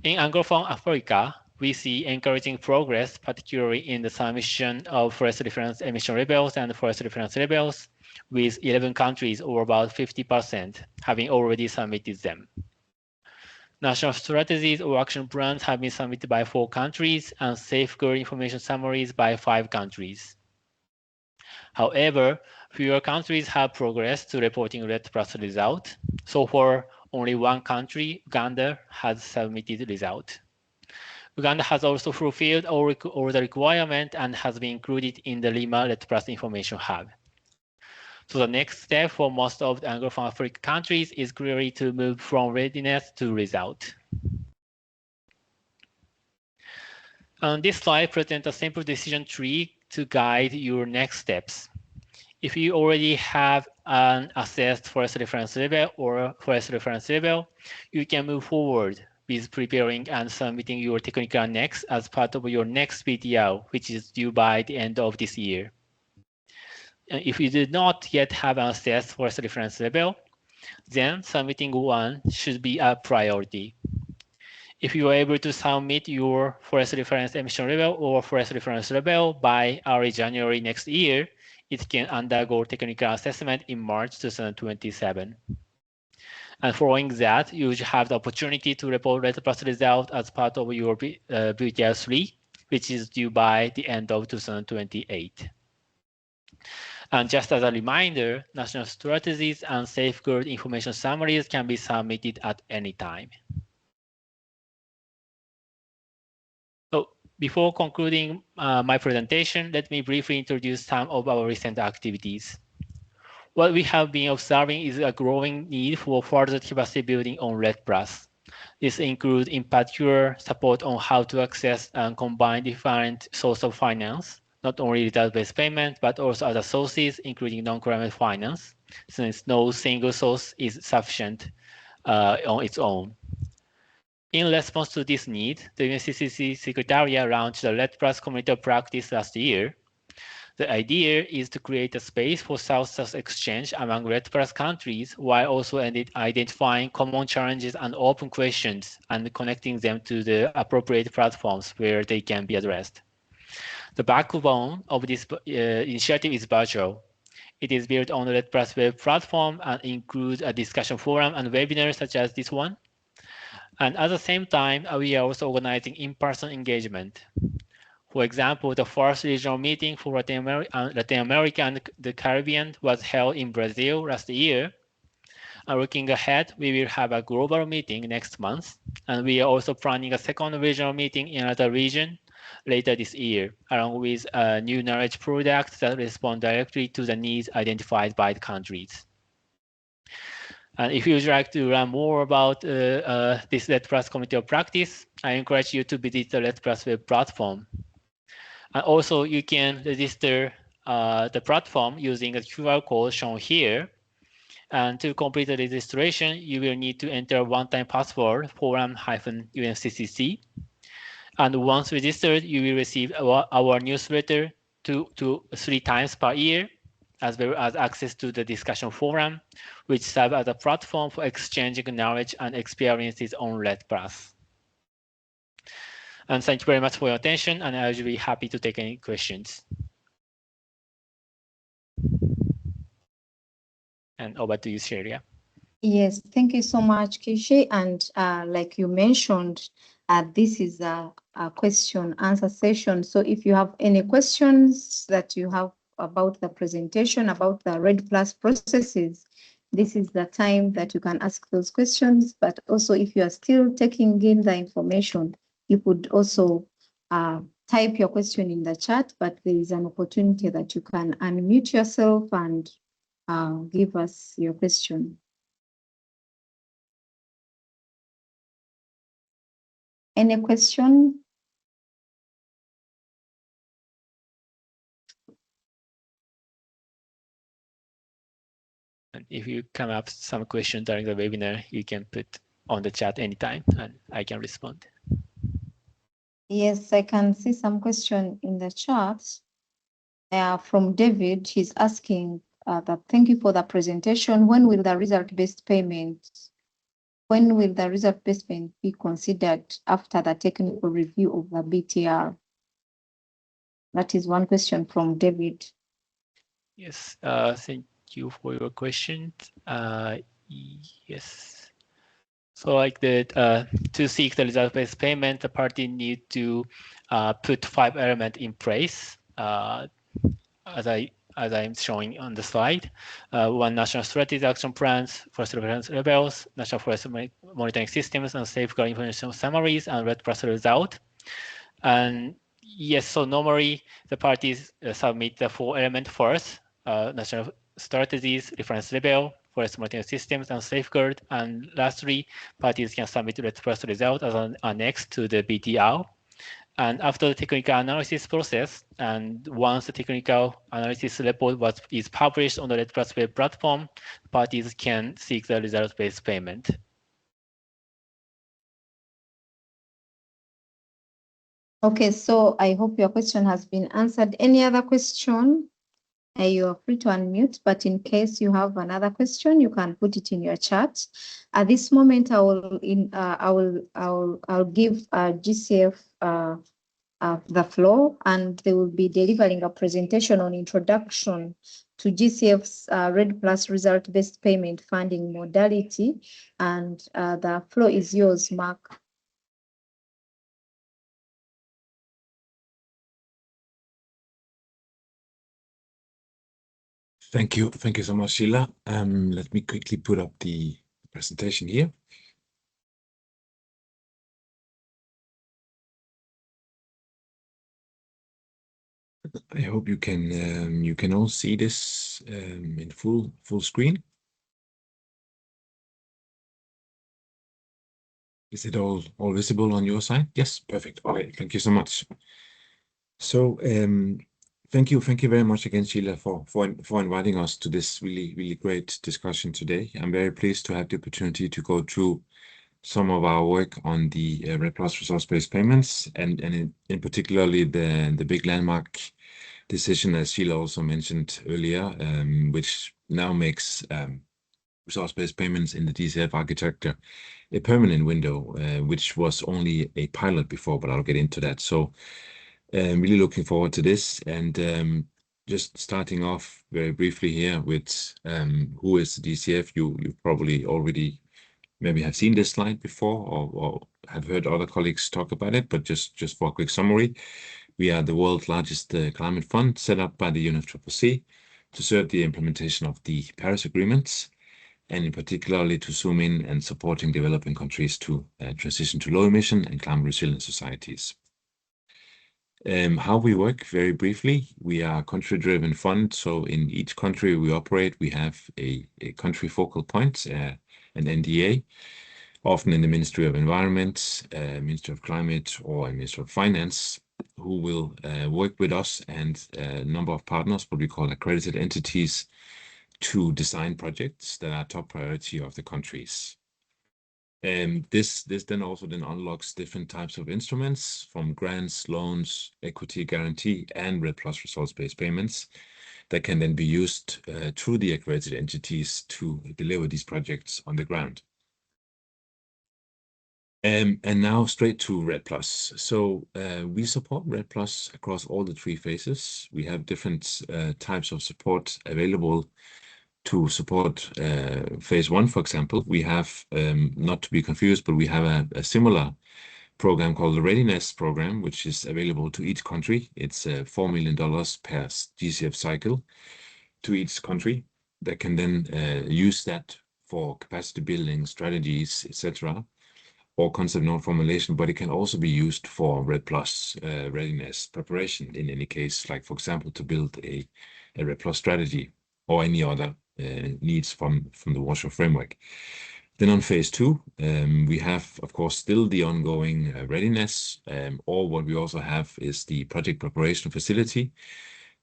In Anglophone Africa, we see encouraging progress, particularly in the submission of forest reference emission labels and forest reference labels, with 11 countries, or about 50%, having already submitted them. National strategies or action plans have been submitted by 4 countries and safeguard information summaries by 5 countries. However, fewer countries have progressed to reporting REDD+ result. So far, only 1 country, Uganda, has submitted result. Uganda has also fulfilled all the requirement and has been included in the Lima REDD+ information hub. So the next step for most of the Anglophone Africa countries is clearly to move from readiness to result. This slide presents a simple decision tree to guide your next steps. If you already have an assessed forest reference level or forest reference level, you can move forward with preparing and submitting your technical annex as part of your next PTR, which is due by the end of this year. If you do not yet have an assessed forest reference level, then submitting one should be a priority. If you are able to submit your forest reference emission level or forest reference level by early January next year, it can undergo technical assessment in March 2027. And following that, you should have the opportunity to report REDD+ result as part of your BUTR 3, which is due by the end of 2028. And just as a reminder, national strategies and safeguard information summaries can be submitted at any time. So before concluding my presentation, let me briefly introduce some of our recent activities. What we have been observing is a growing need for further capacity building on REDD+. This includes, in particular, support on how to access and combine different sources of finance, not only result-based payment, but also other sources, including non-climate finance, since no single source is sufficient on its own. In response to this need, the UNFCCC Secretariat launched the REDD+ Community of Practice last year. The idea is to create a space for South-South exchange among REDD+ countries, while also identifying common challenges and open questions and connecting them to the appropriate platforms where they can be addressed. The backbone of this initiative is virtual. It is built on the REDD+ web platform and includes a discussion forum and webinars such as this one. And at the same time, we are also organizing in-person engagement. For example, the first regional meeting for Latin America and the Caribbean was held in Brazil last year. And looking ahead, we will have a global meeting next month. And we are also planning a second regional meeting in another region later this year, along with new knowledge products that respond directly to the needs identified by the countries. And if you would like to learn more about this REDD+ Community of Practice, I encourage you to visit the REDD+ web platform. And also, you can register the platform using a QR code shown here. And to complete the registration, you will need to enter a one-time password, forum-UNFCCC. And once registered, you will receive our newsletter 2 to 3 times per year, as well as access to the discussion forum, which serve as a platform for exchanging knowledge and experiences on REDD+. And thank you very much for your attention, and I will be happy to take any questions. And over to you, Shelia. Yes, thank you so much, Kishi. And like you mentioned, this is a question-answer session. So if you have any questions that you have about the presentation, about the REDD+ processes, this is the time that you can ask those questions. But also, if you are still taking in the information, you could also type your question in the chat, but there is an opportunity that you can unmute yourself and give us your question. Any question? And if you come up some question during the webinar, you can put on the chat anytime, and I can respond. Yes, I can see some question in the chat from David. He's asking that thank you for the presentation. When will the result-based payment When will the result-based payment be considered after the technical review of the BTR? That is one question from David. Yes, thank you for your question. Yes. So like to seek the result-based payment, the party need to put 5 elements in place, as I'm showing on the slide. 1, national strategic action plans, forest reference levels, national forest monitoring systems, and safeguard information summaries, and REDD+ result. And yes, so normally the parties submit the 4 elements first, national strategies, reference level, forest monitoring systems, and safeguard. And lastly, parties can submit REDD+ result as an annex to the BTR. And after the technical analysis process, and once the technical analysis report is published on the REDD+ web platform, parties can seek the result-based payment. Okay, so I hope your question has been answered. Any other question? You are free to unmute, but in case you have another question, you can put it in your chat. At this moment, I'll give GCF the floor, and they will be delivering a presentation on introduction to GCF's REDD+ result-based payment funding modality. And the floor is yours, Mark. Thank you so much, Sheila. Let me quickly put up the presentation here. I hope you can all see this in full screen. Is it all visible on your side? Yes, perfect. Okay, thank you so much. So thank you very much again, Sheila, for inviting us to this really great discussion today. I'm very pleased to have the opportunity to go through some of our work on the REDD+ resource-based payments, and in particularly the big landmark decision, as Sheila also mentioned earlier, which now makes resource-based payments in the DCF architecture a permanent window, which was only a pilot before, but I'll get into that. So really looking forward to this, and just starting off very briefly here with who is the DCF. You probably already maybe have seen this slide before, or have heard other colleagues talk about it, but just for a quick summary, we are the world's largest climate fund set up by the UNFCCC to serve the implementation of the Paris Agreements, and in particularly to zoom in and supporting developing countries to transition to low emission and climate resilient societies. How we work, very briefly, we are a country-driven fund. So in each country we operate, we have a country focal point, an NDA, often in the Ministry of Environment, Ministry of Climate, or Ministry of Finance, who will work with us and a number of partners, what we call accredited entities, to design projects that are top priority of the countries. This then also unlocks different types of instruments, from grants, loans, equity guarantee, and REDD+ resource-based payments that can then be used through the accredited entities to deliver these projects on the ground. And now straight to REDD+. So we support REDD+ across all the 3 phases. We have different types of support available to support phase 1, for example. We have, not to be confused, but we have a similar program called the Readiness Program, which is available to each country. It's $4 million per GCF cycle to each country that can then use that for capacity building, strategies, etc., or concept note formulation, but it can also be used for REDD+ readiness preparation in any case, like, for example, to build a REDD+ strategy or any other needs from the Warsaw Framework. Then on phase 2, we have, of course, still the ongoing readiness, or what we also have is the project preparation facility.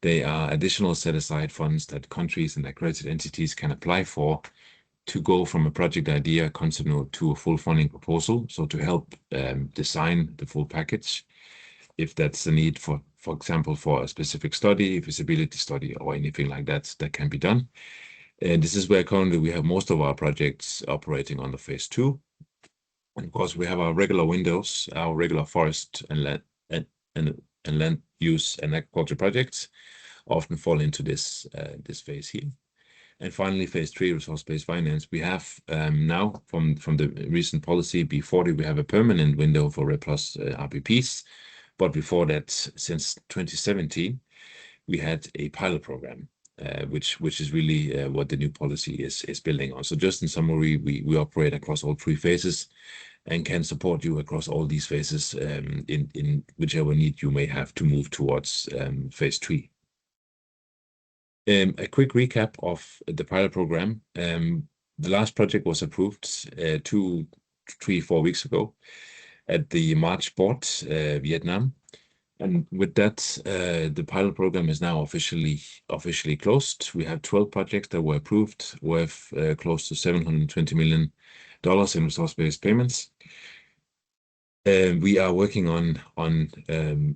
They are additional set-aside funds that countries and accredited entities can apply for to go from a project idea, concept note, to a full funding proposal. So to help design the full package, if that's the need, for example, for a specific study, feasibility study, or anything like that, that can be done. And this is where currently we have most of our projects operating on the phase 2. And of course, we have our regular windows, our regular forest and land use and agriculture projects often fall into this phase here. And finally, phase 3, resource-based finance. We have now from the recent policy B40, we have a permanent window for REDD+ RPPs. But before that, since 2017, we had a pilot program, which is really what the new policy is building on. So just in summary, we operate across all 3 phases and can support you across all these phases in whichever need you may have to move towards phase 3. A quick recap of the pilot program. The last project was approved 2, 3, 4 weeks ago at the March board, Vietnam. And with that, the pilot program is now officially closed. We have 12 projects that were approved worth close to $720 million in resource-based payments. We are working on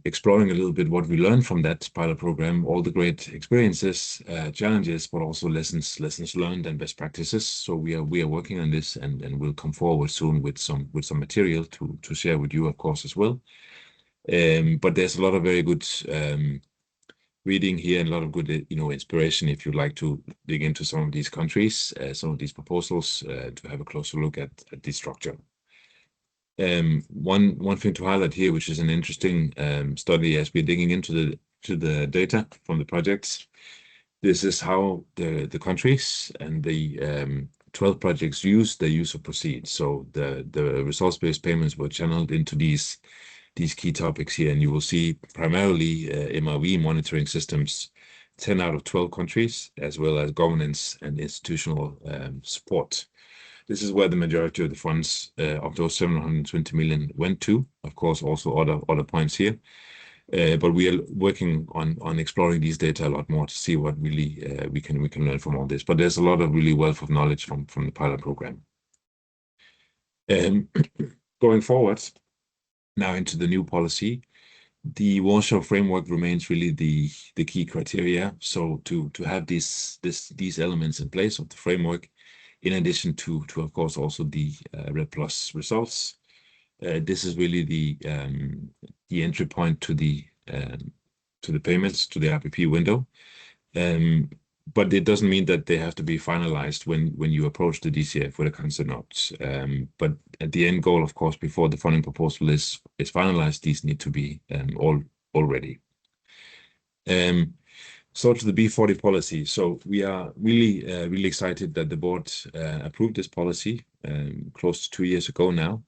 exploring a little bit what we learned from that pilot program, all the great experiences, challenges, but also lessons learned and best practices. So we are working on this, and we'll come forward soon with some material to share with you, of course, as well. But there's a lot of very good reading here and a lot of good inspiration if you'd like to dig into some of these countries, some of these proposals, to have a closer look at the structure. One thing to highlight here, which is an interesting study as we're digging into the data from the projects. This is how the countries and the 12 projects use the use of proceeds. So the resource-based payments were channeled into these key topics here, and you will see primarily MRV monitoring systems, 10 out of 12 countries, as well as governance and institutional support. This is where the majority of the funds of those 720 million went to. Of course, also other points here. But we are working on exploring these data a lot more to see what really we can learn from all this. But there's a lot of really wealth of knowledge from the pilot program. Going forward now into the new policy, the Warsaw framework remains really the key criteria. So to have these elements in place of the framework, in addition to of course also the REDD+ results, this is really the entry point to the payments, to the RPP window. But it doesn't mean that they have to be finalized when you approach the DCF with a consent note. But at the end goal, of course, before the funding proposal is finalized, these need to be all ready. So to the B40 policy. So we are really excited that the board approved this policy close to 2 years ago now,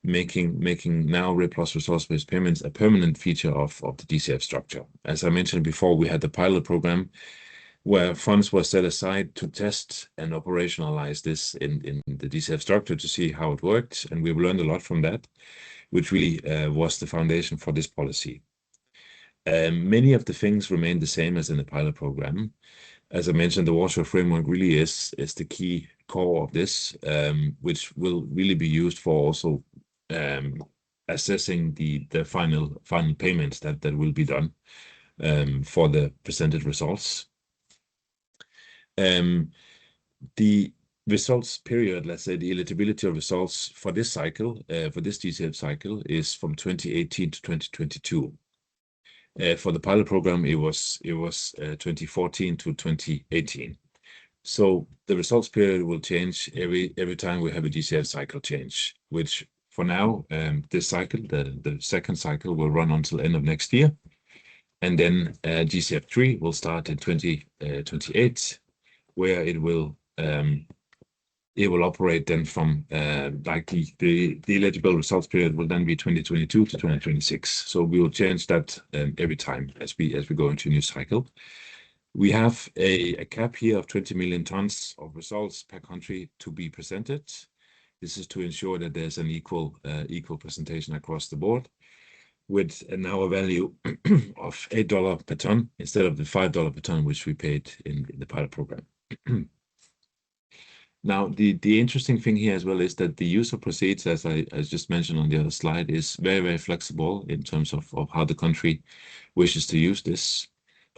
making now REDD+ resource-based payments a permanent feature of the DCF structure. As I mentioned before, we had the pilot program where funds were set aside to test and operationalize this in the DCF structure to see how it worked, and we've learned a lot from that, which really was the foundation for this policy. Many of the things remain the same as in the pilot program. As I mentioned, the Warsaw framework really is the key core of this, which will really be used for also assessing the final payments that will be done for the presented results. The results period, let's say the eligibility of results for this cycle, for this DCF cycle, is from 2018 to 2022. For the pilot program, it was 2014 to 2018. So the results period will change every time we have a DCF cycle change, which for now, this cycle, the second cycle, will run until end of next year. And then GCF3 will start in 2028, where it will operate then from like the eligible results period will then be 2022 to 2026. So we will change that every time as we go into a new cycle. We have a cap here of 20 million tons of results per country to be presented. This is to ensure that there's an equal presentation across the board, with now a value of $8 per ton instead of the $5 per ton which we paid in the pilot program. Now, the interesting thing here as well is that the use of proceeds, as I just mentioned on the other slide, is very, very flexible in terms of how the country wishes to use this,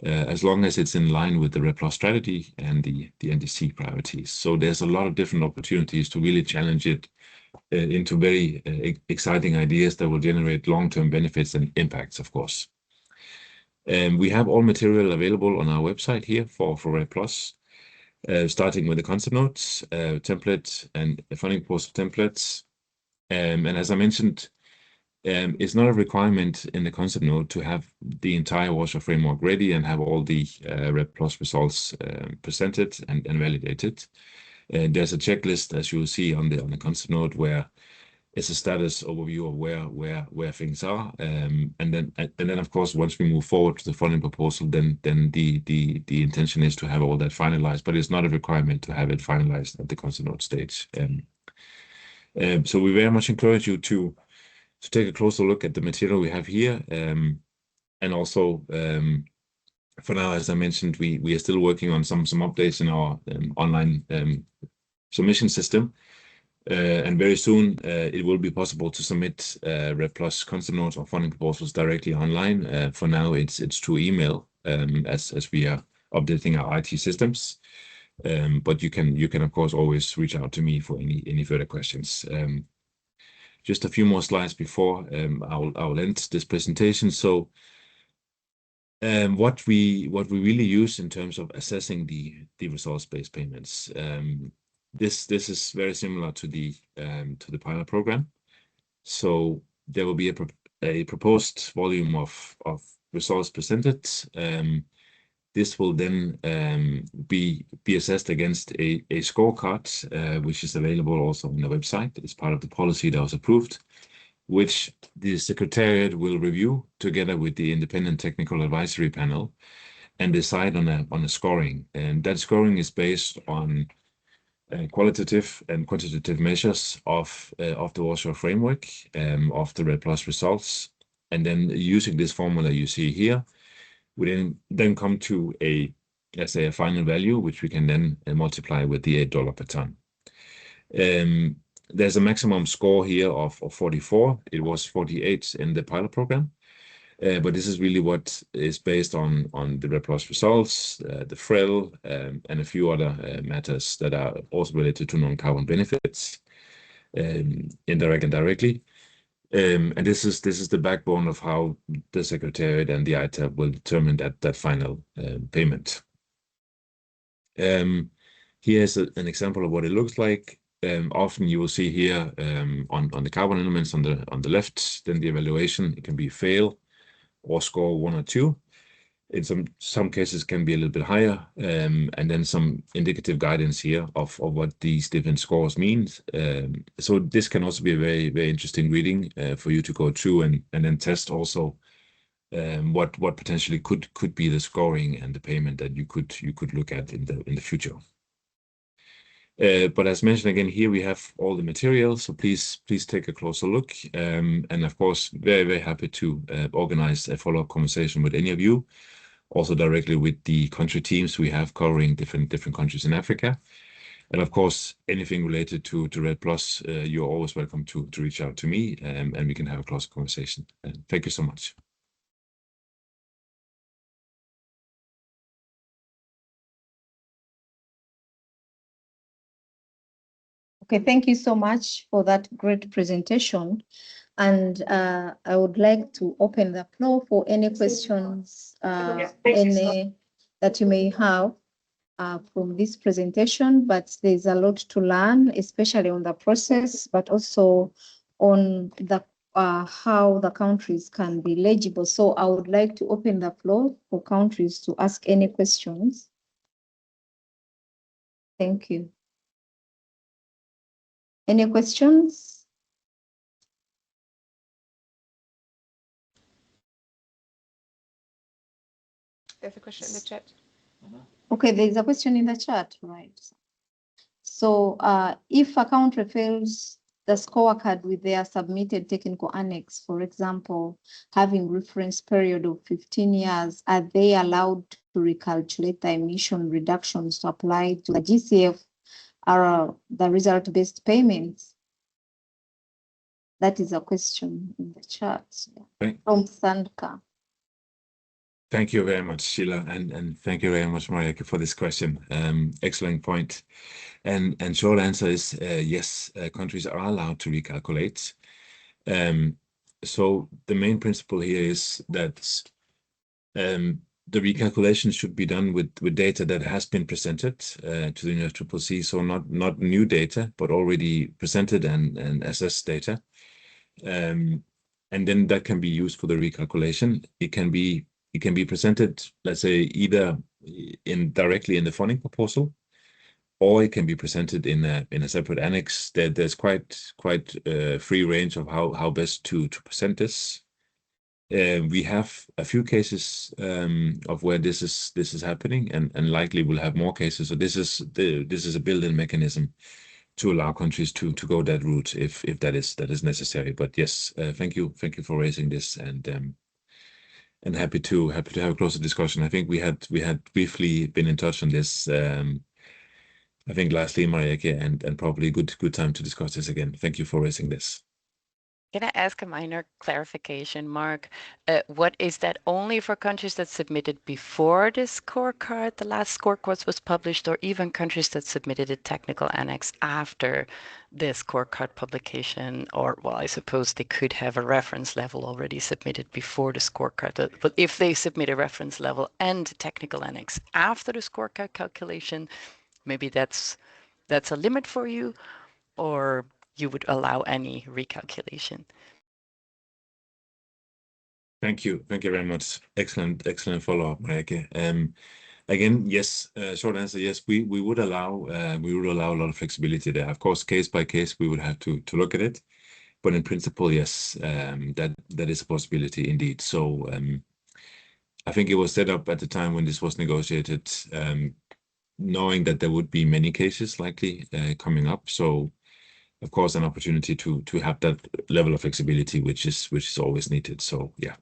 as long as it's in line with the REDD+ strategy and the NDC priorities. So there's a lot of different opportunities to really challenge it into very exciting ideas that will generate long-term benefits and impacts, of course. We have all material available on our website here for REDD+, starting with the concept notes, template, and funding proposal templates. And as I mentioned, it's not a requirement in the concept note to have the entire Warsaw framework ready and have all the REDD+ results presented and validated. There's a checklist, as you will see on the concept note, where it's a status overview of where things are, and then of course once we move forward to the funding proposal, then the intention is to have all that finalized, but it's not a requirement to have it finalized at the concept note stage. So we very much encourage you to take a closer look at the material we have here, and also for now, as I mentioned, we are still working on some updates in our online submission system. And very soon it will be possible to submit REDD+ concept notes or funding proposals directly online. For now, it's through email, as we are updating our IT systems. But you can of course always reach out to me for any further questions. Just a few more slides before I'll end this presentation. So what we really use in terms of assessing the results-based payments. This is very similar to the pilot program. So there will be a proposed volume of results presented. This will then be assessed against a scorecard, which is available also on the website. It's part of the policy that was approved, which the Secretariat will review together with the independent technical advisory panel and decide on a scoring. And that scoring is based on qualitative and quantitative measures of the Warsaw framework, of the REDD+ results, and then using this formula you see here, we then come to let's say a final value, which we can then multiply with the $8 per ton. There's a maximum score here of 44. It was 48 in the pilot program. But this is really what is based on the REDD+ results, the FREL, and a few other matters that are also related to non-carbon benefits, indirect and directly. And this is the backbone of how the Secretariat and the ITAB will determine that final payment. Here's an example of what it looks like. Often you will see here on the carbon elements on the left, then the evaluation, it can be fail or score 1 or 2. In some cases can be a little bit higher, and then some indicative guidance here of what these different scores mean. So this can also be a very, very interesting reading for you to go through and then test also what potentially could be the scoring and the payment that you could look at in the future. But as mentioned again, here we have all the material, so please take a closer look. And of course, very, very happy to organize a follow-up conversation with any of you, also directly with the country teams we have covering different countries in Africa. And of course, anything related to REDD+, you're always welcome to reach out to me, and we can have a closer conversation. Thank you so much. Okay, thank you so much for that great presentation. And I would like to open the floor for any questions, any that you may have from this presentation. But there's a lot to learn, especially on the process, but also on the how the countries can be eligible. So I would like to open the floor for countries to ask any questions. Thank you. Any questions? There's a question in the chat. Okay, there's a question in the chat, right? So if a country fails the scorecard with their submitted technical annex, for example, having reference period of 15 years, are they allowed to recalculate the emission reductions to apply to the GCF or the result-based payments? That is a question in the chat from Sandka. Thank you very much, Sheila, and thank you very much, Marieke, for this question. Excellent point. And short answer is yes, countries are allowed to recalculate. So the main principle here is that the recalculation should be done with data that has been presented to the UNFCCC, so not new data, but already presented and assessed data. And then that can be used for the recalculation. It can be presented, let's say, either directly in the funding proposal, or it can be presented in a separate annex. There's quite free range of how best to present this. We have a few cases of where this is happening, and likely we'll have more cases. So this is a built-in mechanism to allow countries to go that route if that is necessary. But yes, thank you for raising this, and happy to have a closer discussion. I think we had briefly been in touch on this. I think lastly, Marieke, and probably a good time to discuss this again. Thank you for raising this. Can I ask a minor clarification, Mark? What is that only for countries that submitted before the scorecard, the last scorecard was published, or even countries that submitted a technical annex after the scorecard publication? Or, well, I suppose they could have a reference level already submitted before the scorecard. But if they submit a reference level and a technical annex after the scorecard calculation, maybe that's a limit for you, or you would allow any recalculation. Thank you very much. Excellent follow-up, Marieke. Again, yes, short answer, yes, we would allow a lot of flexibility there. Of course, case by case, we would have to look at it, but in principle, yes, that is a possibility indeed. So I think it was set up at the time when this was negotiated, knowing that there would be many cases likely coming up. So of course, an opportunity to have that level of flexibility, which is always needed. So yeah,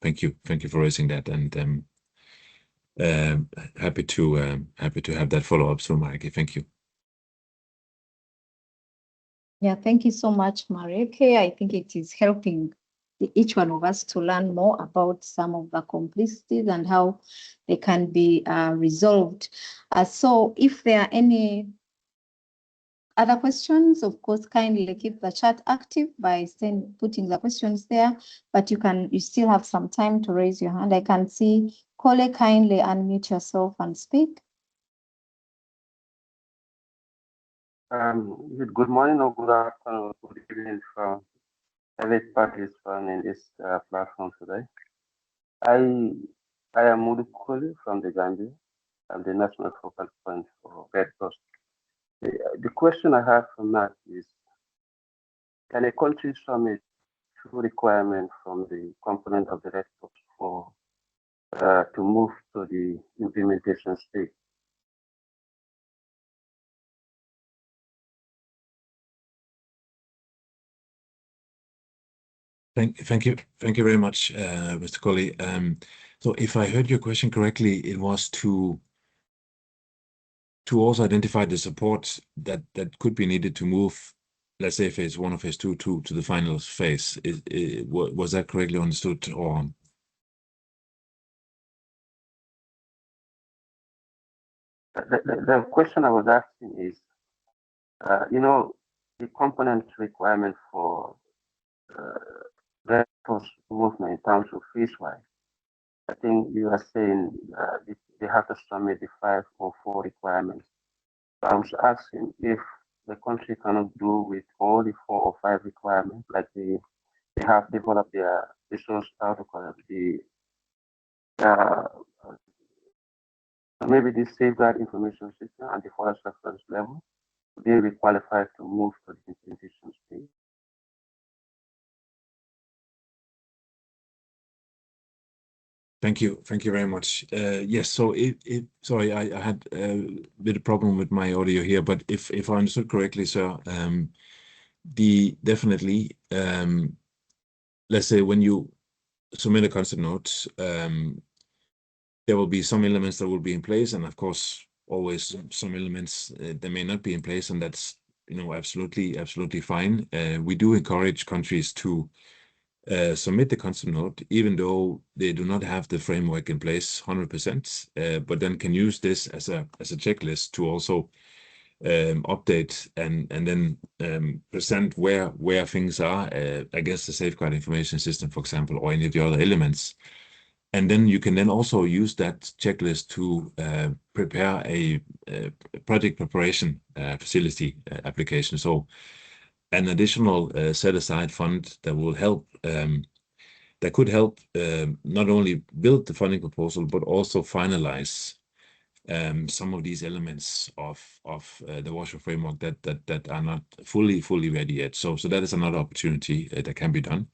thank you for raising that, and happy to have that follow up. So, Marieke, thank you. Yeah, thank you so much, Marieke. I think it is helping each one of us to learn more about some of the complexities and how they can be resolved. So if there are any other questions, of course, kindly keep the chat active by putting the questions there, but you still have some time to raise your hand. I can see Kole, kindly unmute yourself and speak. Good morning or good afternoon, good evening from every participant in this platform today. I am Mudu Kole from the Gambia. I'm the national focal point for REDD. The question I have from that is, can a country submit true requirement from the component of the REDD for to move to the implementation stage? Thank you very much, Mr. Colley. So if I heard your question correctly, it was to also identify the support that could be needed to move, let's say, phase 1 or phase 2 to the final phase. Was that correctly understood, or? The question I was asking is, the component requirement for REDD movement in terms of phase-wise. I think you are saying they have to submit the 5 or 4 requirements. So I was asking if the country cannot do with all the 4 or 5 requirements, like they have developed their resource protocol, maybe the safeguard information system and the forest reference level, they will be qualified to move to the implementation stage. Thank you very much. Yes, so sorry, I had a bit of problem with my audio here, but if I understood correctly, sir, definitely, let's say when you submit a concept note, there will be some elements that will be in place, and of course, always some elements that may not be in place, and that's absolutely fine. We do encourage countries to submit the concept note, even though they do not have the framework in place 100%, but then can use this as a checklist to also update and then present where things are against the safeguard information system, for example, or any of the other elements. And then you can then also use that checklist to prepare a project preparation facility application. So an additional set-aside fund that will help, that could help not only build the funding proposal, but also finalize some of these elements of the Warsaw framework that are not fully ready yet. So that is another opportunity that can be done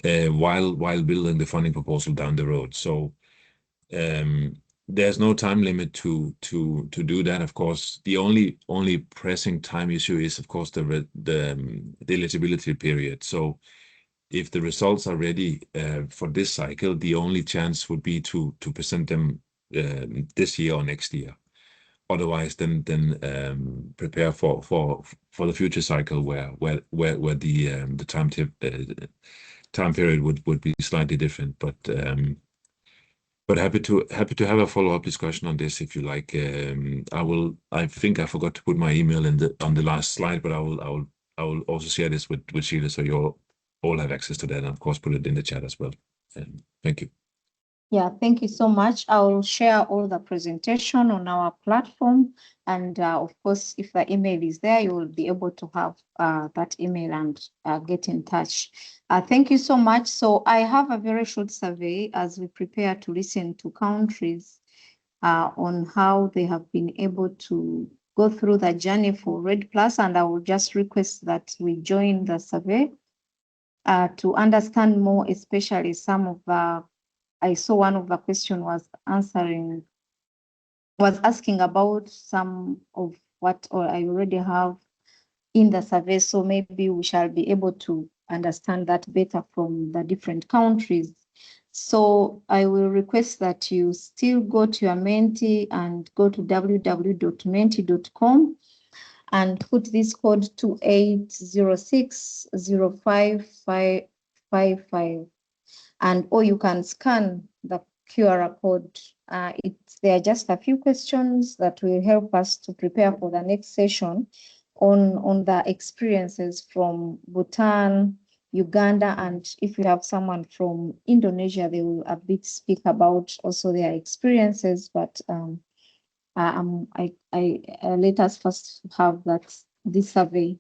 while building the funding proposal down the road. So there's no time limit to do that. Of course, the only pressing time issue is, of course, the eligibility period. So if the results are ready for this cycle, the only chance would be to present them this year or next year. Otherwise, then prepare for the future cycle where the time period would be slightly different. But happy to have a follow-up discussion on this if you like. I think I forgot to put my email on the last slide, but I will also share this with Sheila, so you all have access to that, and of course put it in the chat as well. Thank you. Yeah, thank you so much. I'll share all the presentation on our platform. And of course, if the email is there, you will be able to have that email and get in touch. Thank you so much. So I have a very short survey as we prepare to listen to countries on how they have been able to go through the journey for REDD+. And I will just request that we join the survey to understand more, especially some of the I saw one of the question was asking about some of what I already have in the survey. So maybe we shall be able to understand that better from the different countries. So I will request that you still go to your Menti and go to www.menti.com and put this code 28060555. And or you can scan the QR code. There are just a few questions that will help us to prepare for the next session on the experiences from Bhutan, Uganda, and if you have someone from Indonesia, they will a bit speak about also their experiences. But let us first have this survey.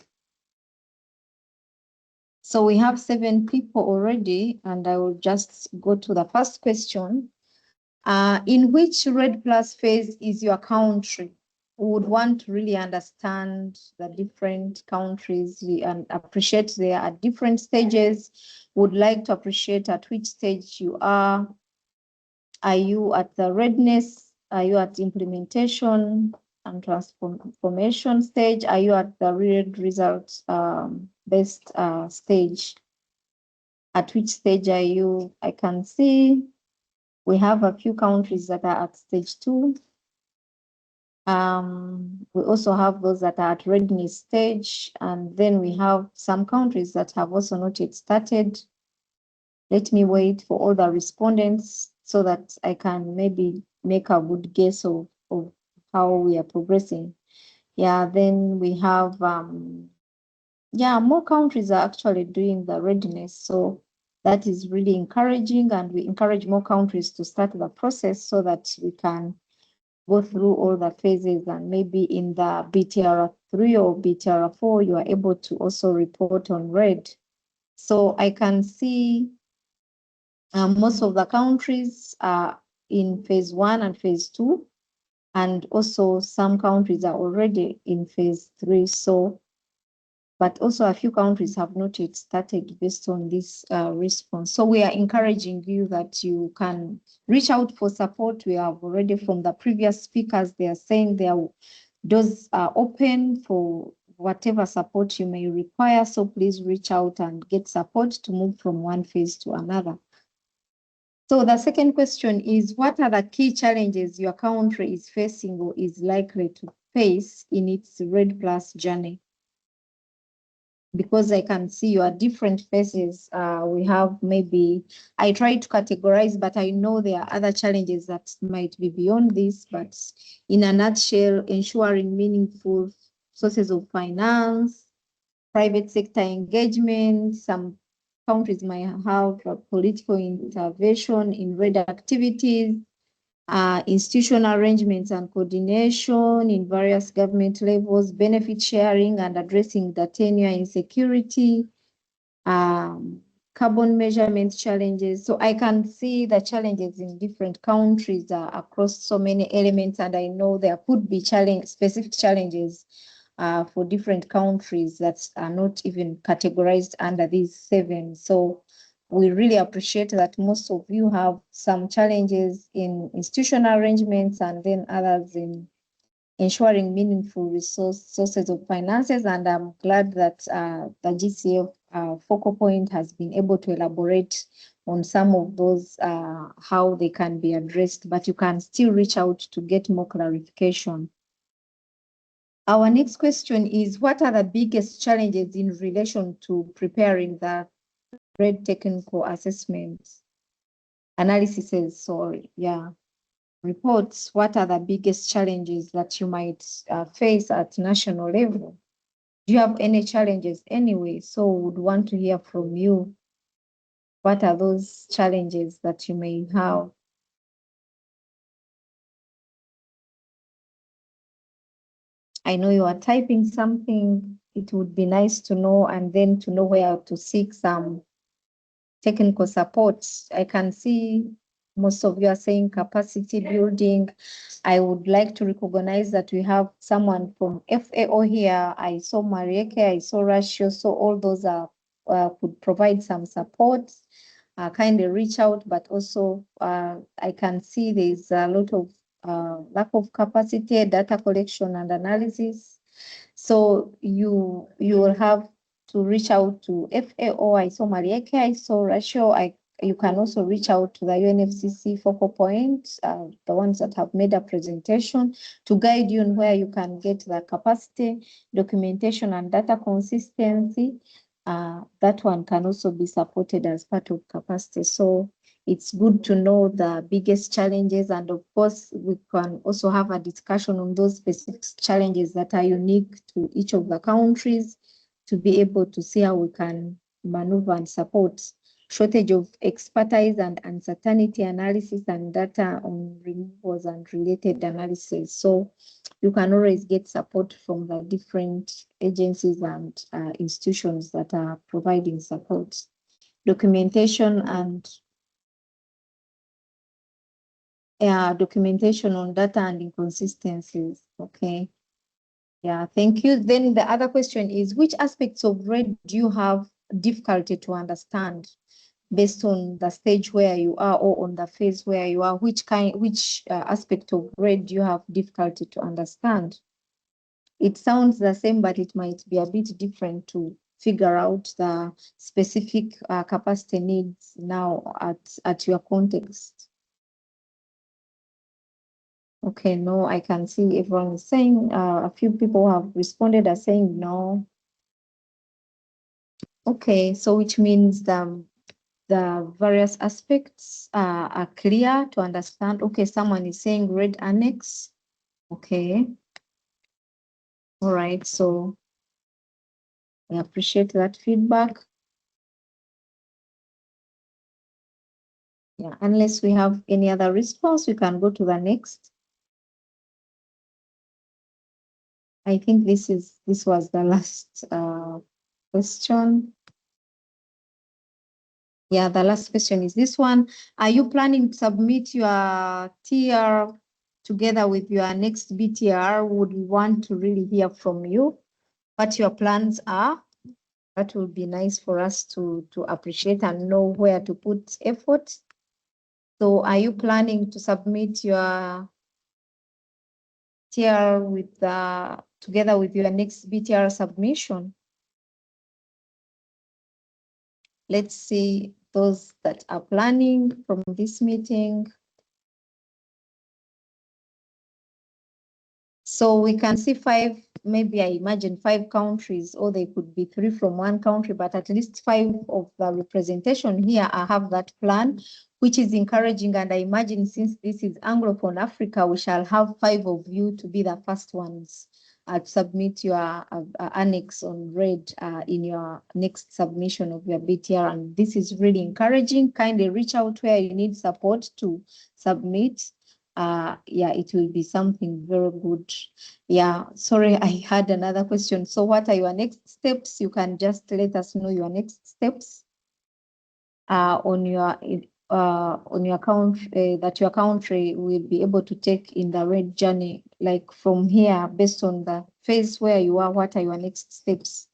So we have 7 people already, and I will just go to the first question. In which REDD+ phase is your country? We would want to really understand the different countries and appreciate they are at different stages. Would like to appreciate at which stage you are. Are you at the readiness? Are you at implementation and transformation stage? Are you at the results based stage? At which stage are you? I can see we have a few countries that are at stage 2. We also have those that are at readiness stage, and then we have some countries that have also not yet started. Let me wait for all the respondents so that I can maybe make a good guess of how we are progressing. Yeah, then we have, more countries are actually doing the readiness. So that is really encouraging, and we encourage more countries to start the process so that we can go through all the phases, and maybe in the BTR3 or BTR4, you are able to also report on REDD. So I can see most of the countries are in phase 1 and phase 2, and also some countries are already in phase 3. So, but also a few countries have not yet started based on this response. So we are encouraging you that you can reach out for support. We have already, from the previous speakers, they are saying their doors are open for whatever support you may require. So please reach out and get support to move from one phase to another. So the second question is, what are the key challenges your country is facing or is likely to face in its REDD+ journey? because I can see your different faces. We have maybe, I try to categorize, but I know there are other challenges that might be beyond this. But in a nutshell, ensuring meaningful sources of finance, private sector engagement, some countries might have political intervention in REDD activities, institutional arrangements and coordination in various government levels, benefit sharing and addressing the tenure insecurity, carbon measurement challenges. So I can see the challenges in different countries across so many elements, and I know there could be specific challenges for different countries that are not even categorized under these 7. So we really appreciate that most of you have some challenges in institutional arrangements and then others in ensuring meaningful sources of finances. And I'm glad that the GCF focal point has been able to elaborate on some of those, how they can be addressed, but you can still reach out to get more clarification. Our next question is, what are the biggest challenges in relation to preparing the REDD technical assessments, analyses, sorry, yeah, reports? What are the biggest challenges that you might face at national level? Do you have any challenges anyway? So would want to hear from you. What are those challenges that you may have? I know you are typing something. It would be nice to know, and then to know where to seek some technical support. I can see most of you are saying capacity building. I would like to recognize that we have someone from FAO here. I saw Marieke, I saw Ratio, so all those are could provide some support. Kindly reach out, but also I can see there's a lot of lack of capacity, data collection and analysis. So you will have to reach out to FAO. I saw Marieke, I saw Ratio. You can also reach out to the UNFCCC focal point, the ones that have made a presentation, to guide you on where you can get the capacity, documentation and data consistency. That one can also be supported as part of capacity. So it's good to know the biggest challenges, and of course we can also have a discussion on those specific challenges that are unique to each of the countries, to be able to see how we can maneuver and support. Shortage of expertise and uncertainty analysis and data on removals and related analysis. So you can always get support from the different agencies and institutions that are providing support. Documentation and documentation on data and inconsistencies. Okay. Yeah, thank you. Then the other question is, which aspects of REDD do you have difficulty to understand based on the stage where you are or on the phase where you are? Which aspect of REDD do you have difficulty to understand? It sounds the same, but it might be a bit different to figure out the specific capacity needs now at your context. Okay, no, I can see everyone is saying, a few people have responded as saying no. Okay, so which means the various aspects are clear to understand. Okay, someone is saying REDD Annex. Okay. All right, so I appreciate that feedback. Yeah, unless we have any other response, we can go to the next. I think this was the last question. Yeah, the last question is this one. Are you planning to submit your TR together with your next BTR? Would we want to really hear from you what your plans are? That would be nice for us to appreciate and know where to put effort. So are you planning to submit your TR with together with your next BTR submission? Let's see those that are planning from this meeting. So we can see 5 maybe I imagine 5 countries, or they could be 3 from one country, but at least 5 of the representation here, I have that plan, which is encouraging. And I imagine since this is Anglophone Africa, we shall have 5 of you to be the first ones to submit your annex on REDD in your next submission of your BTR. And this is really encouraging. Kindly reach out where you need support to submit. Yeah, it will be something very good. Yeah, sorry, I had another question. So what are your next steps? You can just let us know your next steps on your country that your country will be able to take in the REDD journey. Like from here, based on the phase where you are, what are your next steps?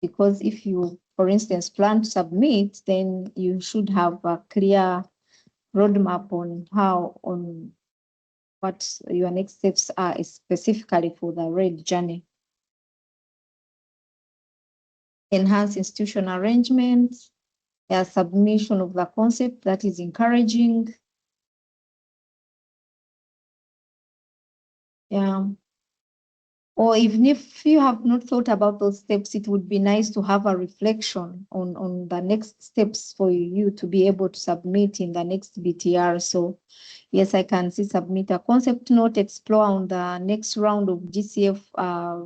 Because if you, for instance, plan to submit, then you should have a clear roadmap on what your next steps are specifically for the REDD journey. Enhance institutional arrangements, submission of the concept, that is encouraging. Yeah. Or even if you have not thought about those steps, it would be nice to have a reflection on the next steps for you to be able to submit in the next BTR. So yes, I can see submit a concept note, explore on the next round of GCF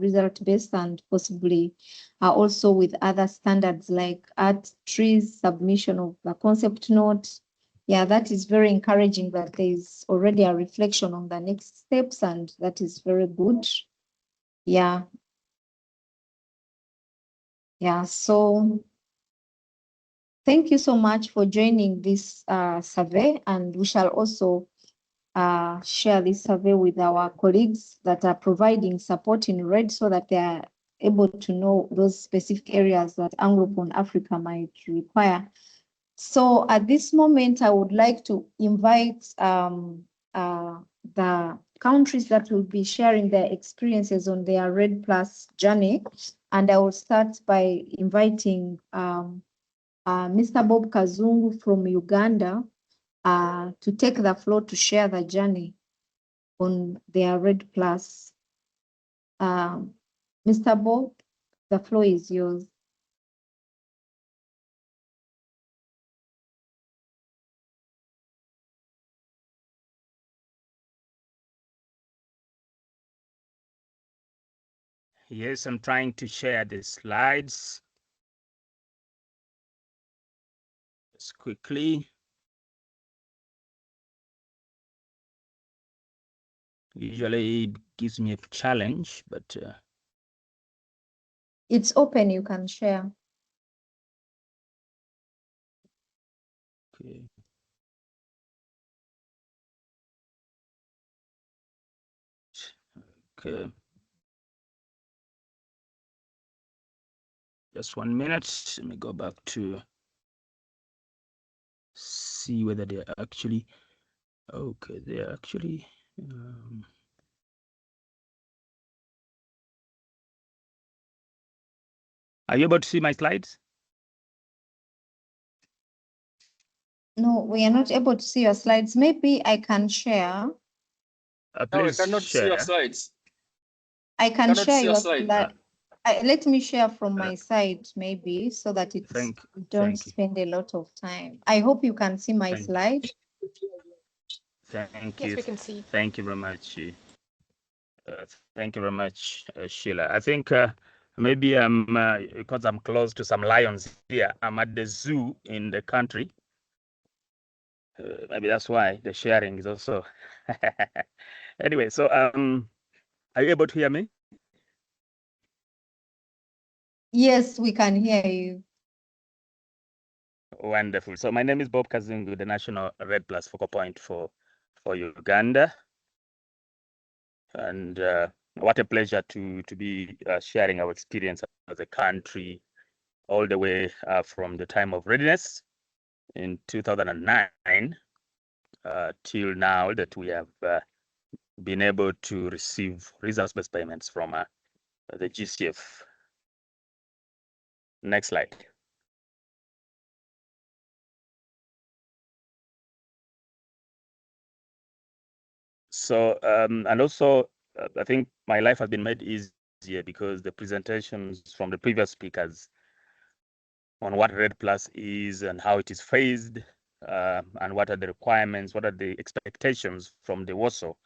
result-based, and possibly also with other standards like art trees, submission of the concept note. Yeah, that is very encouraging that there is already a reflection on the next steps, and that is very good. Yeah. Yeah, so thank you so much for joining this survey, and we shall also share this survey with our colleagues that are providing support in REDD, so that they are able to know those specific areas that Anglophone Africa might require. So at this moment, I would like to invite the countries that will be sharing their experiences on their REDD Plus journey. And I will start by inviting Mr. Bob Kazungu from Uganda to take the floor to share the journey on their REDD Plus. Mr. Bob, the floor is yours. Yes, I'm trying to share the slides just quickly. Usually it gives me a challenge, but it's open, you can share. Okay. Okay. Just 1 minute. Let me go back to see whether they're actually okay. They're actually. Are you able to see my slides? No, we are not able to see your slides. Maybe I can share. Please no, I cannot see your slides. I can share your slide. Let me share from my side, maybe, so that it's don't spend a lot of time. I hope you can see my slide. Thank Yes, you. we can see. Thank you very much. Thank you very much, Sheila. I think maybe because I'm close to some lions here. I'm at the zoo in the country. Maybe that's why the sharing is also. Anyway, so are you able to hear me? Yes, we can hear you. Wonderful. So my name is Bob Kazungu, the National REDD Plus focal point for Uganda. And what a pleasure to be sharing our experience as a country all the way from the time of readiness in 2009 till now that we have been able to receive results-based payments from the GCF. Next slide. So, and also I think my life has been made easier because the presentations from the previous speakers on what REDD Plus is and how it is phased, and what are the requirements, what are the expectations from the WOSO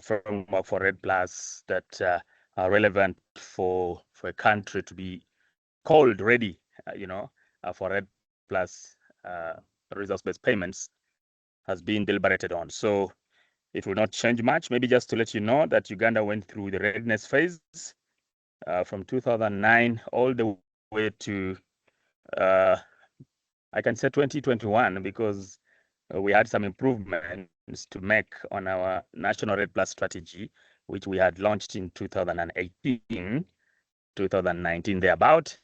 framework for REDD Plus that are relevant for a country to be called ready, for REDD Plus resource-based payments has been deliberated on. So it will not change much. Maybe just to let you know that Uganda went through the readiness phase from 2009 all the way to, I can say 2021, because we had some improvements to make on our national REDD Plus strategy, which we had launched in 2018, 2019 thereabout.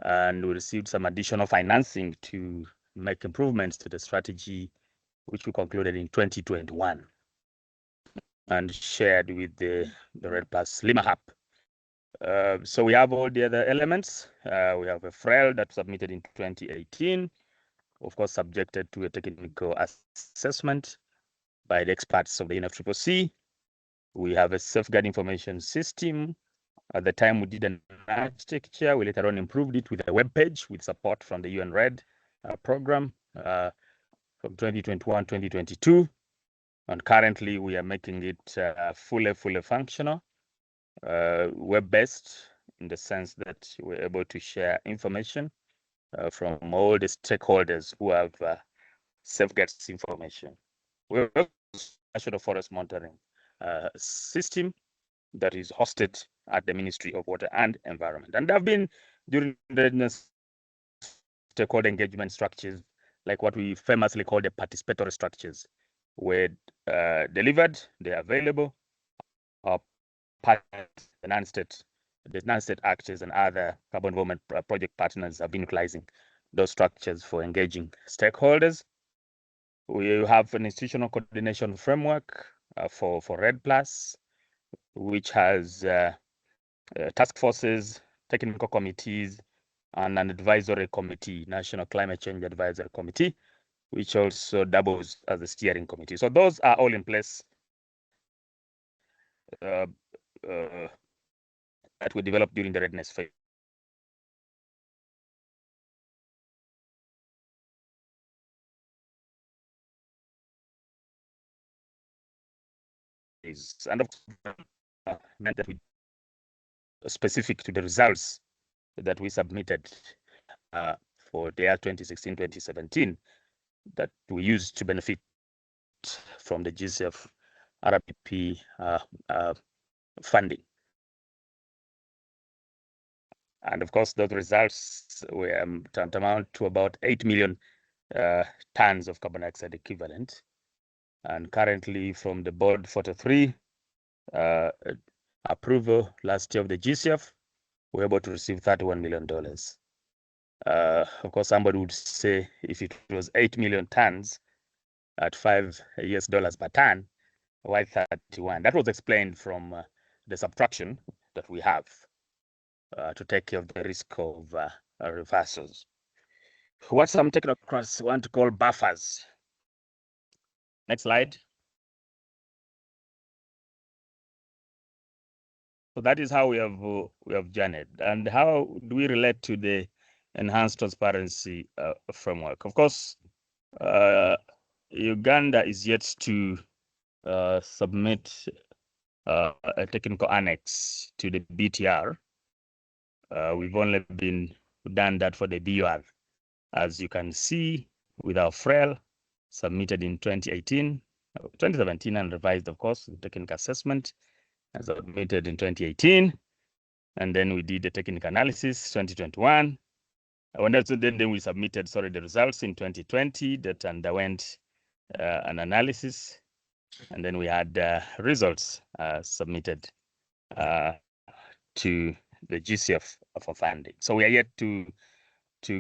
And we received some additional financing to make improvements to the strategy, which we concluded in 2021 and shared with the REDD Plus Lima Hub. So we have all the other elements. We have a FREL that was submitted in 2018, of course, subjected to a technical assessment by the experts of the UNFCCC. We have a safeguard information system. At the time we did an architecture, we later on improved it with a web page with support from the UN REDD program from 2021, 2022. And currently we are making it fully functional, web-based, in the sense that we're able to share information from all the stakeholders who have safeguards information. We have a national forest monitoring system that is hosted at the Ministry of Water and Environment. And there have been, during the stakeholder engagement structures, like what we famously call the participatory structures, were delivered, they're available. Our partners, the non-state actors and other carbon involvement project partners have been utilizing those structures for engaging stakeholders. We have an institutional coordination framework for REDD Plus, which has task forces, technical committees, and an advisory committee, National Climate Change Advisory Committee, which also doubles as a steering committee. So those are all in place that we developed during the readiness phase. And of course, meant that we specific to the results that we submitted for the year 2016-2017 that we used to benefit from the GSF RRP funding. And of course, those results were tantamount to about 8 million tons of carbon dioxide equivalent. And currently from the board 43 approval last year of the GCF, we're able to receive $31 million. Of course, somebody would say if it was 8 million tons at $5 US per ton, why 31? That was explained from the subtraction that we have to take care of the risk of reversals. What some technocrats want to call buffers. Next slide. So that is how we have journeyed. And how do we relate to the enhanced transparency framework? Of course, Uganda is yet to submit a technical annex to the BTR. We've only done that for the BUR. As you can see, with our FREL submitted in 2017 and revised, of course, the technical assessment and submitted in 2018. And then we did the technical analysis 2021. Then we submitted, the results in 2020 that underwent an analysis. And then we had results submitted to the GCF for funding. So we are yet to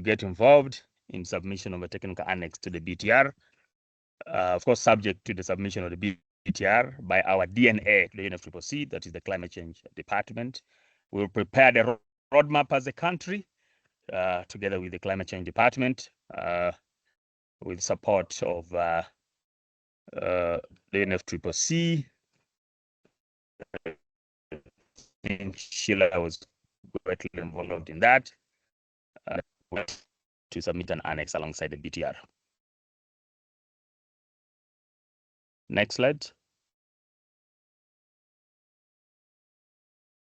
get involved in submission of a technical annex to the BTR. Of course, subject to the submission of the BTR by our DNA, the UNFCCC, that is the Climate Change Department. We will prepare the roadmap as a country together with the Climate Change Department with support of the UNFCCC, think Sheila was greatly involved in that, to submit an annex alongside the BTR. Next slide.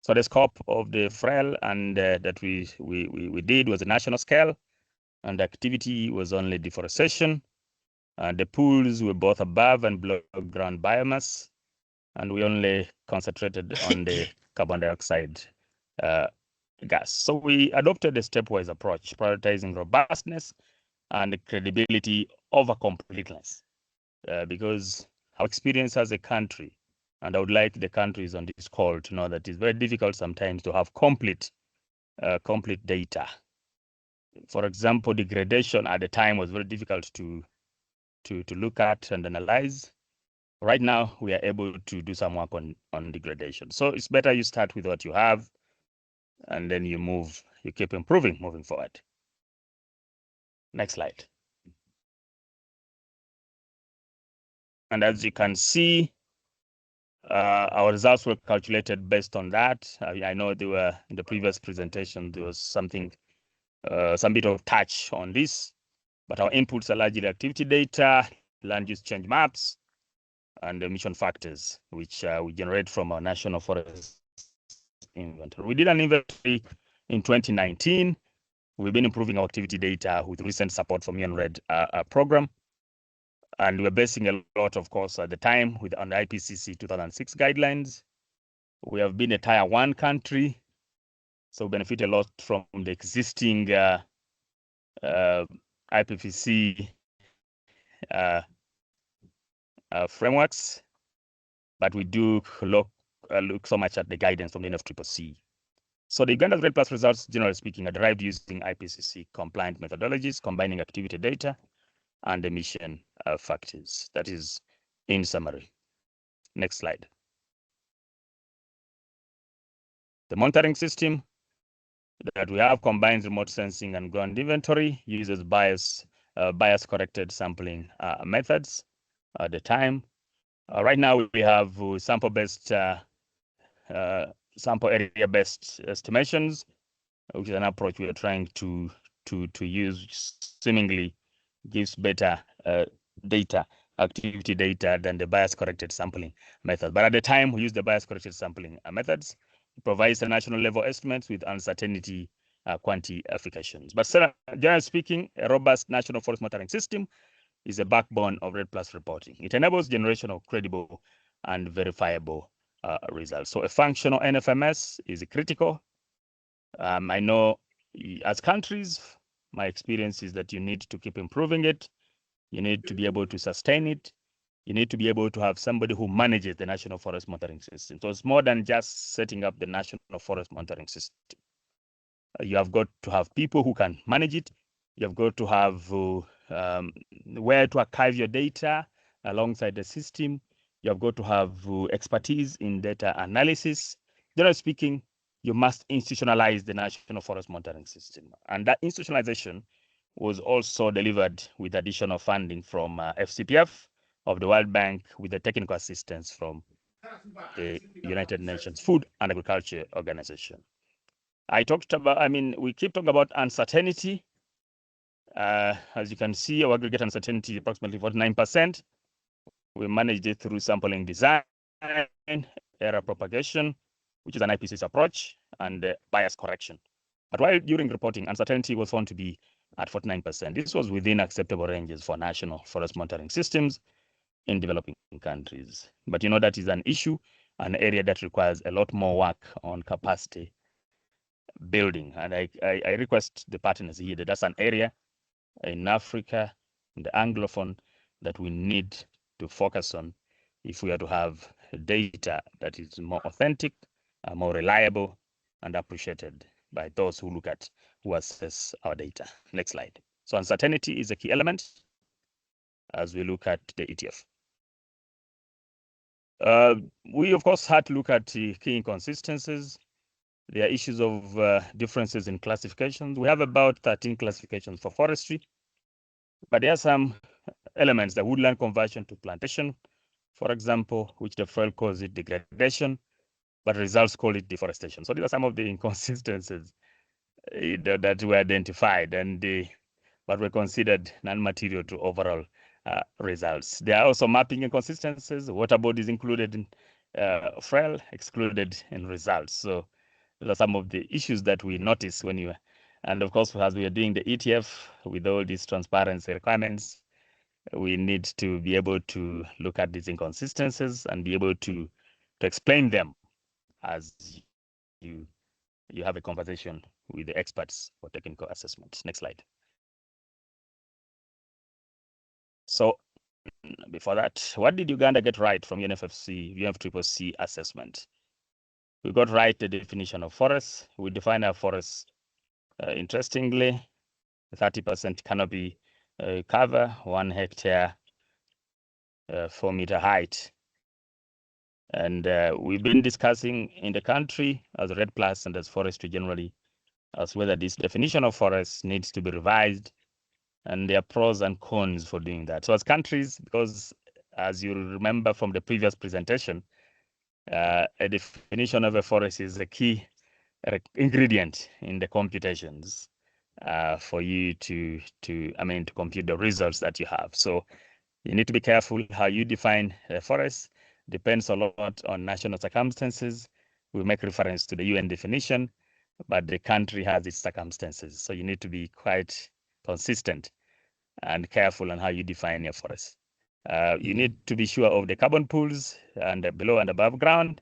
So the scope of the FREL and that we did was a national scale, and the activity was only deforestation. The pools were both above and below ground biomass, and we only concentrated on the carbon dioxide gas. So we adopted a stepwise approach, prioritizing robustness and credibility over completeness, because our experience as a country, and I would like the countries on this call to know that it's very difficult sometimes to have complete data. For example, degradation at the time was very difficult to look at and analyze. Right now, we are able to do some work on degradation. So it's better you start with what you have, and then you keep improving moving forward. Next slide. And as you can see, our results were calculated based on that. I know there were, in the previous presentation, there was some bit of touch on this, but our inputs are largely activity data, land use change maps, and emission factors, which we generate from our national forest inventory. We did an inventory in 2019. We've been improving our activity data with recent support from UNREDD program. And we're basing a lot, of course, at the time on the IPCC 2006 guidelines. We have been a tier 1 country, so we benefit a lot from the existing IPCC frameworks, but we do look so much at the guidance from the UNFCCC. So the Uganda's REDD+ results, generally speaking, are derived using IPCC compliant methodologies, combining activity data and emission factors. That is in summary. Next slide. The monitoring system that we have combines remote sensing and ground inventory, uses bias-corrected sampling methods at the time. Right now, we have sample-based, sample area-based estimations, which is an approach we are trying to use. Seemingly gives better data, activity data, than the bias-corrected sampling method. But at the time, we use the bias-corrected sampling methods. It provides the national level estimates with uncertainty quantifications. But generally speaking, a robust national forest monitoring system is a backbone of REDD+ reporting. It enables generation of credible and verifiable results. So a functional NFMS is critical. I know as countries, my experience is that you need to keep improving it. You need to be able to sustain it. You need to be able to have somebody who manages the National Forest Monitoring System. So it's more than just setting up the National Forest Monitoring System. You have got to have people who can manage it. You have got to have where to archive your data alongside the system. You have got to have expertise in data analysis. Generally speaking, you must institutionalize the National Forest Monitoring System. And that institutionalization was also delivered with additional funding from FCPF of the World Bank, with the technical assistance from the United Nations Food and Agriculture Organization. We keep talking about uncertainty. As you can see, our aggregate uncertainty is approximately 49%. We managed it through sampling design, error propagation, which is an IPCC approach, and bias correction. But while during reporting, uncertainty was found to be at 49%. This was within acceptable ranges for national forest monitoring systems in developing countries. But you know, that is an issue, an area that requires a lot more work on capacity building. And I request the partners here that that's an area in Africa, in the Anglophone, that we need to focus on if we are to have data that is more authentic, more reliable, and appreciated by those who assess our data. Next slide. So uncertainty is a key element as we look at the ETF. We, of course, had to look at key inconsistencies. There are issues of differences in classifications. We have about 13 classifications for forestry, but there are some elements, the woodland conversion to plantation, for example, which the FREL calls it degradation. but results call it deforestation. So these are some of the inconsistencies that were identified, and but were considered non-material to overall results. There are also mapping inconsistencies. Water bodies included in FREL, excluded in results. So those are some of the issues that we notice when you, and of course, as we are doing the ETF with all these transparency requirements, we need to be able to look at these inconsistencies and be able to explain them as you have a conversation with the experts for technical assessment. Next slide. So before that, what did Uganda get right from UNFCCC assessment? We got right the definition of forests. We define our forests interestingly, 30% canopy cover, 1 hectare, 4-meter height. And we've been discussing in the country as REDD Plus and as forestry generally, as whether this definition of forest needs to be revised, and there are pros and cons for doing that. So as countries, because as you remember from the previous presentation, a definition of a forest is a key ingredient in the computations for you to compute the results that you have. So you need to be careful how you define a forest. Depends a lot on national circumstances. We make reference to the UN definition, but the country has its circumstances. So you need to be quite consistent and careful on how you define your forest. You need to be sure of the carbon pools and below and above ground.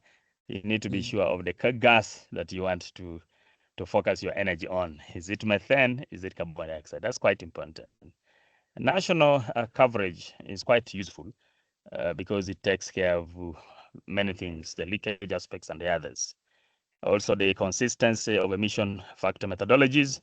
You need to be sure of the gas that you want to focus your energy on. Is it methane? Is it carbon dioxide? That's quite important. National coverage is quite useful because it takes care of many things, the leakage aspects and the others. Also the consistency of emission factor methodologies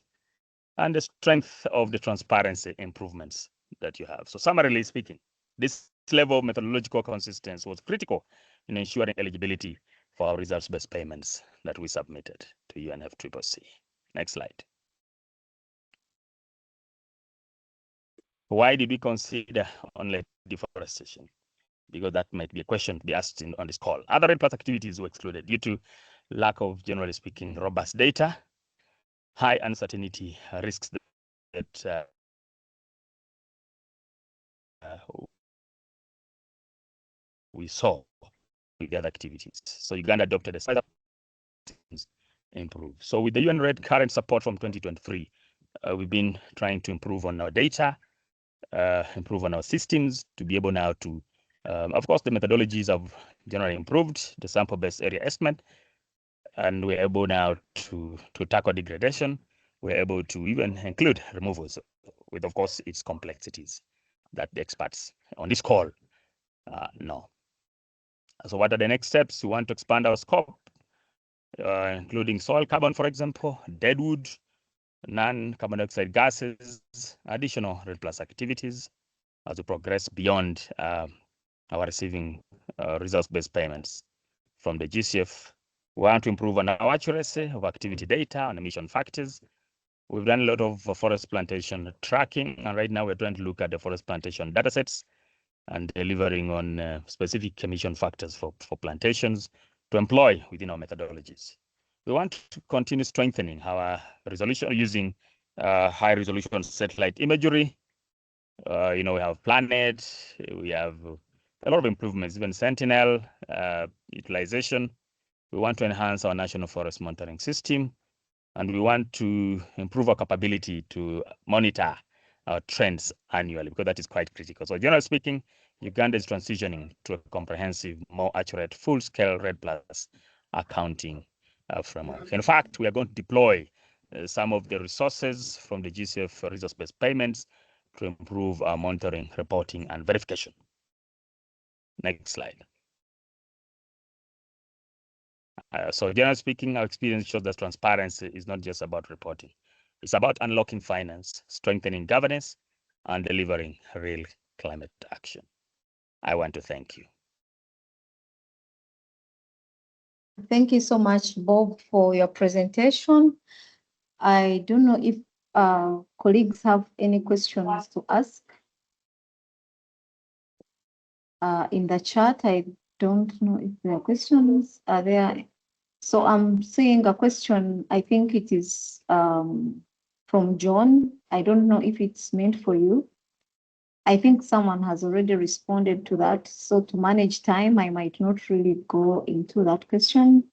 and the strength of the transparency improvements that you have. So summarily speaking, this level of methodological consistency was critical in ensuring eligibility for our results-based payments that we submitted to UNFCCC. Next slide. Why did we consider only deforestation? Because that might be a question to be asked on this call. Other REDD Plus activities were excluded due to lack of, generally speaking, robust data, high uncertainty risks that we saw with the other activities. So Uganda adopted a size improve. So with the UN REDD current support from 2023, we've been trying to improve on our data, improve on our systems to be able now to, of course, the methodologies have generally improved, the sample-based area estimate, and we're able now to tackle degradation. We're able to even include removals with, of course, its complexities that the experts on this call know. So what are the next steps? We want to expand our scope, including soil carbon, for example, deadwood, non-carbon dioxide gases, additional REDD Plus activities as we progress beyond our receiving results-based payments from the GCF. We want to improve on our accuracy of activity data and emission factors. We've done a lot of forest plantation tracking, and right now we're trying to look at the forest plantation datasets and delivering on specific emission factors for plantations to employ within our methodologies. We want to continue strengthening our resolution using high resolution satellite imagery. We have Planet, we have a lot of improvements, even Sentinel utilization. We want to enhance our national forest monitoring system, and we want to improve our capability to monitor our trends annually, because that is quite critical. So generally speaking, Uganda is transitioning to a comprehensive, more accurate, full-scale REDD Plus accounting framework. In fact, we are going to deploy some of the resources from the GCF resource-based payments to improve our monitoring, reporting, and verification. Next slide. So generally speaking, our experience shows that transparency is not just about reporting. It's about unlocking finance, strengthening governance, and delivering real climate action. I want to thank you. Thank you so much, Bob, for your presentation. I don't know if colleagues have any questions to ask. In the chat, I don't know if there are questions. Are there So I'm seeing a question. I think it is from John. I don't know if it's meant for you. I think someone has already responded to that. So to manage time, I might not really go into that question.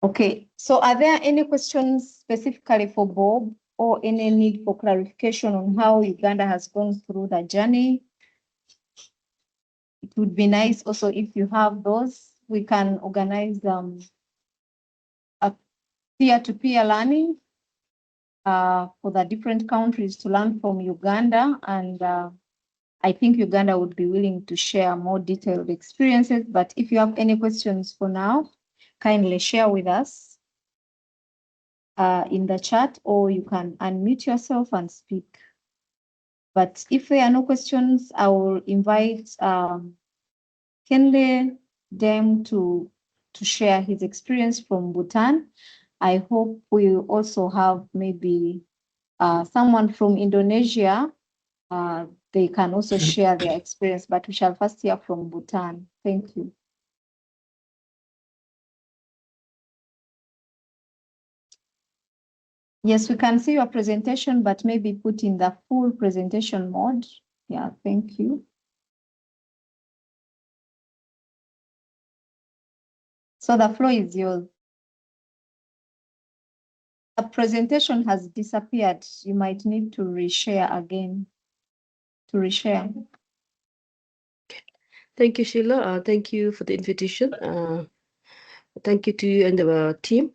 Okay, so are there any questions specifically for Bob or any need for clarification on how Uganda has gone through the journey? It would be nice also if you have those, we can organize a peer-to-peer learning for the different countries to learn from Uganda. And I think Uganda would be willing to share more detailed experiences. But if you have any questions for now, kindly share with us in the chat, or you can unmute yourself and speak. But if there are no questions, I will invite Kenle Dem to share his experience from Bhutan. I hope we also have maybe someone from Indonesia. They can also share their experience, but we shall first hear from Bhutan. Thank you. Yes, we can see your presentation, but maybe put in the full presentation mode. Yeah, thank you. So the floor is yours. The presentation has disappeared. You might need to reshare again. To reshare. Thank you, Sheila. Thank you for the invitation. Thank you to you and the team.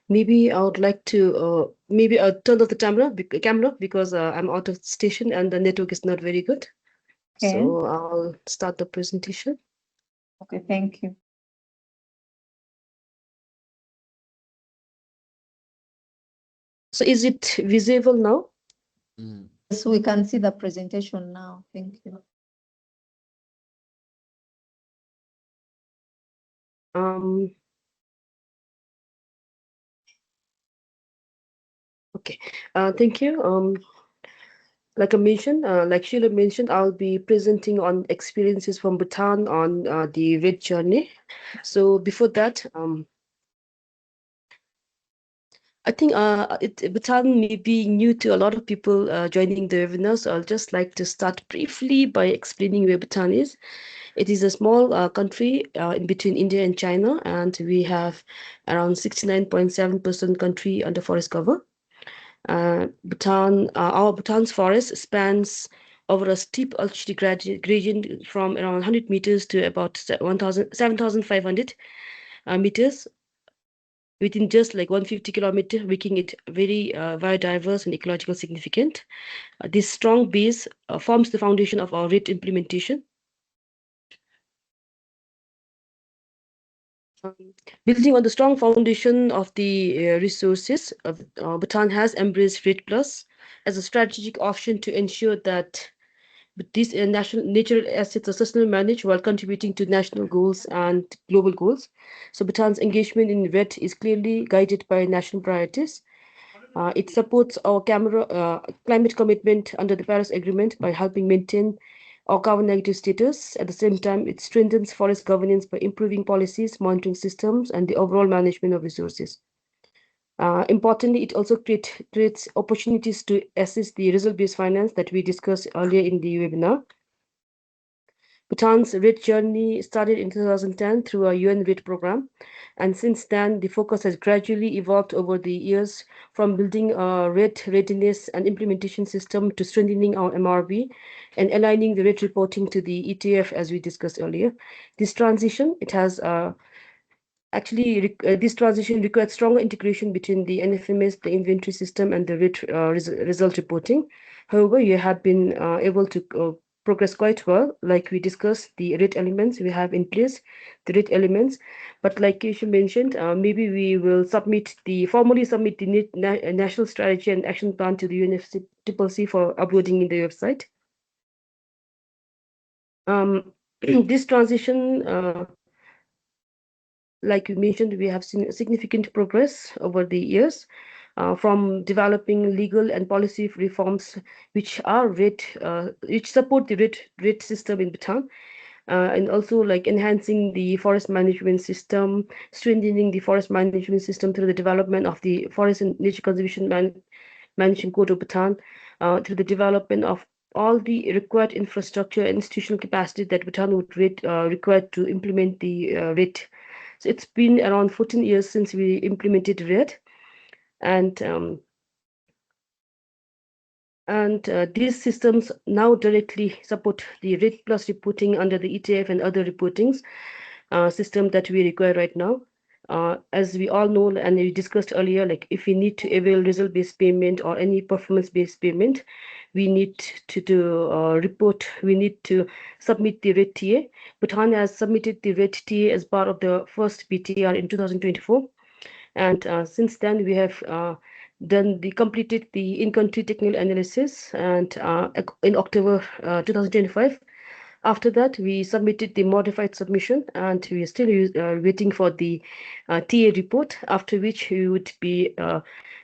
Maybe I would like to, maybe I'll turn off the camera because I'm out of station and the network is not very good. Okay. So I'll start the presentation. Okay, thank you. So is it visible now? Yes, we can see the presentation now. Thank you. Okay, thank you. Like I mentioned, like Sheila mentioned, I'll be presenting on experiences from Bhutan on the REDD journey. So before that, I think Bhutan may be new to a lot of people joining the webinar, so I'll just like to start briefly by explaining where Bhutan is. It is a small country in between India and China, and we have around 69.7% country under forest cover. Bhutan's forest spans over a steep altitude gradient from around 100 meters to about 7,500 meters within just like 150 kilometers, making it very biodiverse and ecological significant. This strong base forms the foundation of our REDD implementation. Building on the strong foundation of the resources, Bhutan has embraced REDD Plus as a strategic option to ensure that these natural assets are sustainably managed while contributing to national goals and global goals. So Bhutan's engagement in REDD is clearly guided by national priorities. It supports our climate commitment under the Paris Agreement by helping maintain our carbon negative status. At the same time, it strengthens forest governance by improving policies, monitoring systems, and the overall management of resources. Importantly, it also creates opportunities to assist the result-based finance that we discussed earlier in the webinar. Bhutan's REDD journey started in 2010 through a UN REDD program, and since then, the focus has gradually evolved over the years from building a REDD readiness and implementation system to strengthening our MRB and aligning the REDD reporting to the ETF, as we discussed earlier. This transition, this transition required stronger integration between the NFMS, the inventory system, and the REDD result reporting. However, you have been able to progress quite well. Like we discussed, the REDD elements we have in place, the REDD elements. But like Keisha mentioned, maybe we will formally submit the national strategy and action plan to the UNFCCC for uploading in the website. This transition, like you mentioned, we have seen significant progress over the years from developing legal and policy reforms which support the REDD system in Bhutan. and also like enhancing the forest management system, strengthening the forest management system through the development of the Forest and Nature Conservation Management Code of Bhutan, through the development of all the required infrastructure and institutional capacity that Bhutan would require to implement the REDD. So it's been around 14 years since we implemented REDD, and these systems now directly support the REDD plus reporting under the ETF and other reportings system that we require right now. As we all know, and we discussed earlier, like if we need to avail result-based payment or any performance-based payment, we need to report, we need to submit the REDD TA. Bhutan has submitted the REDD TA as part of the first BTR in 2024. And since then, we have completed the in-country technical analysis and in October 2025. After that, we submitted the modified submission, and we are still waiting for the TA report, after which we would be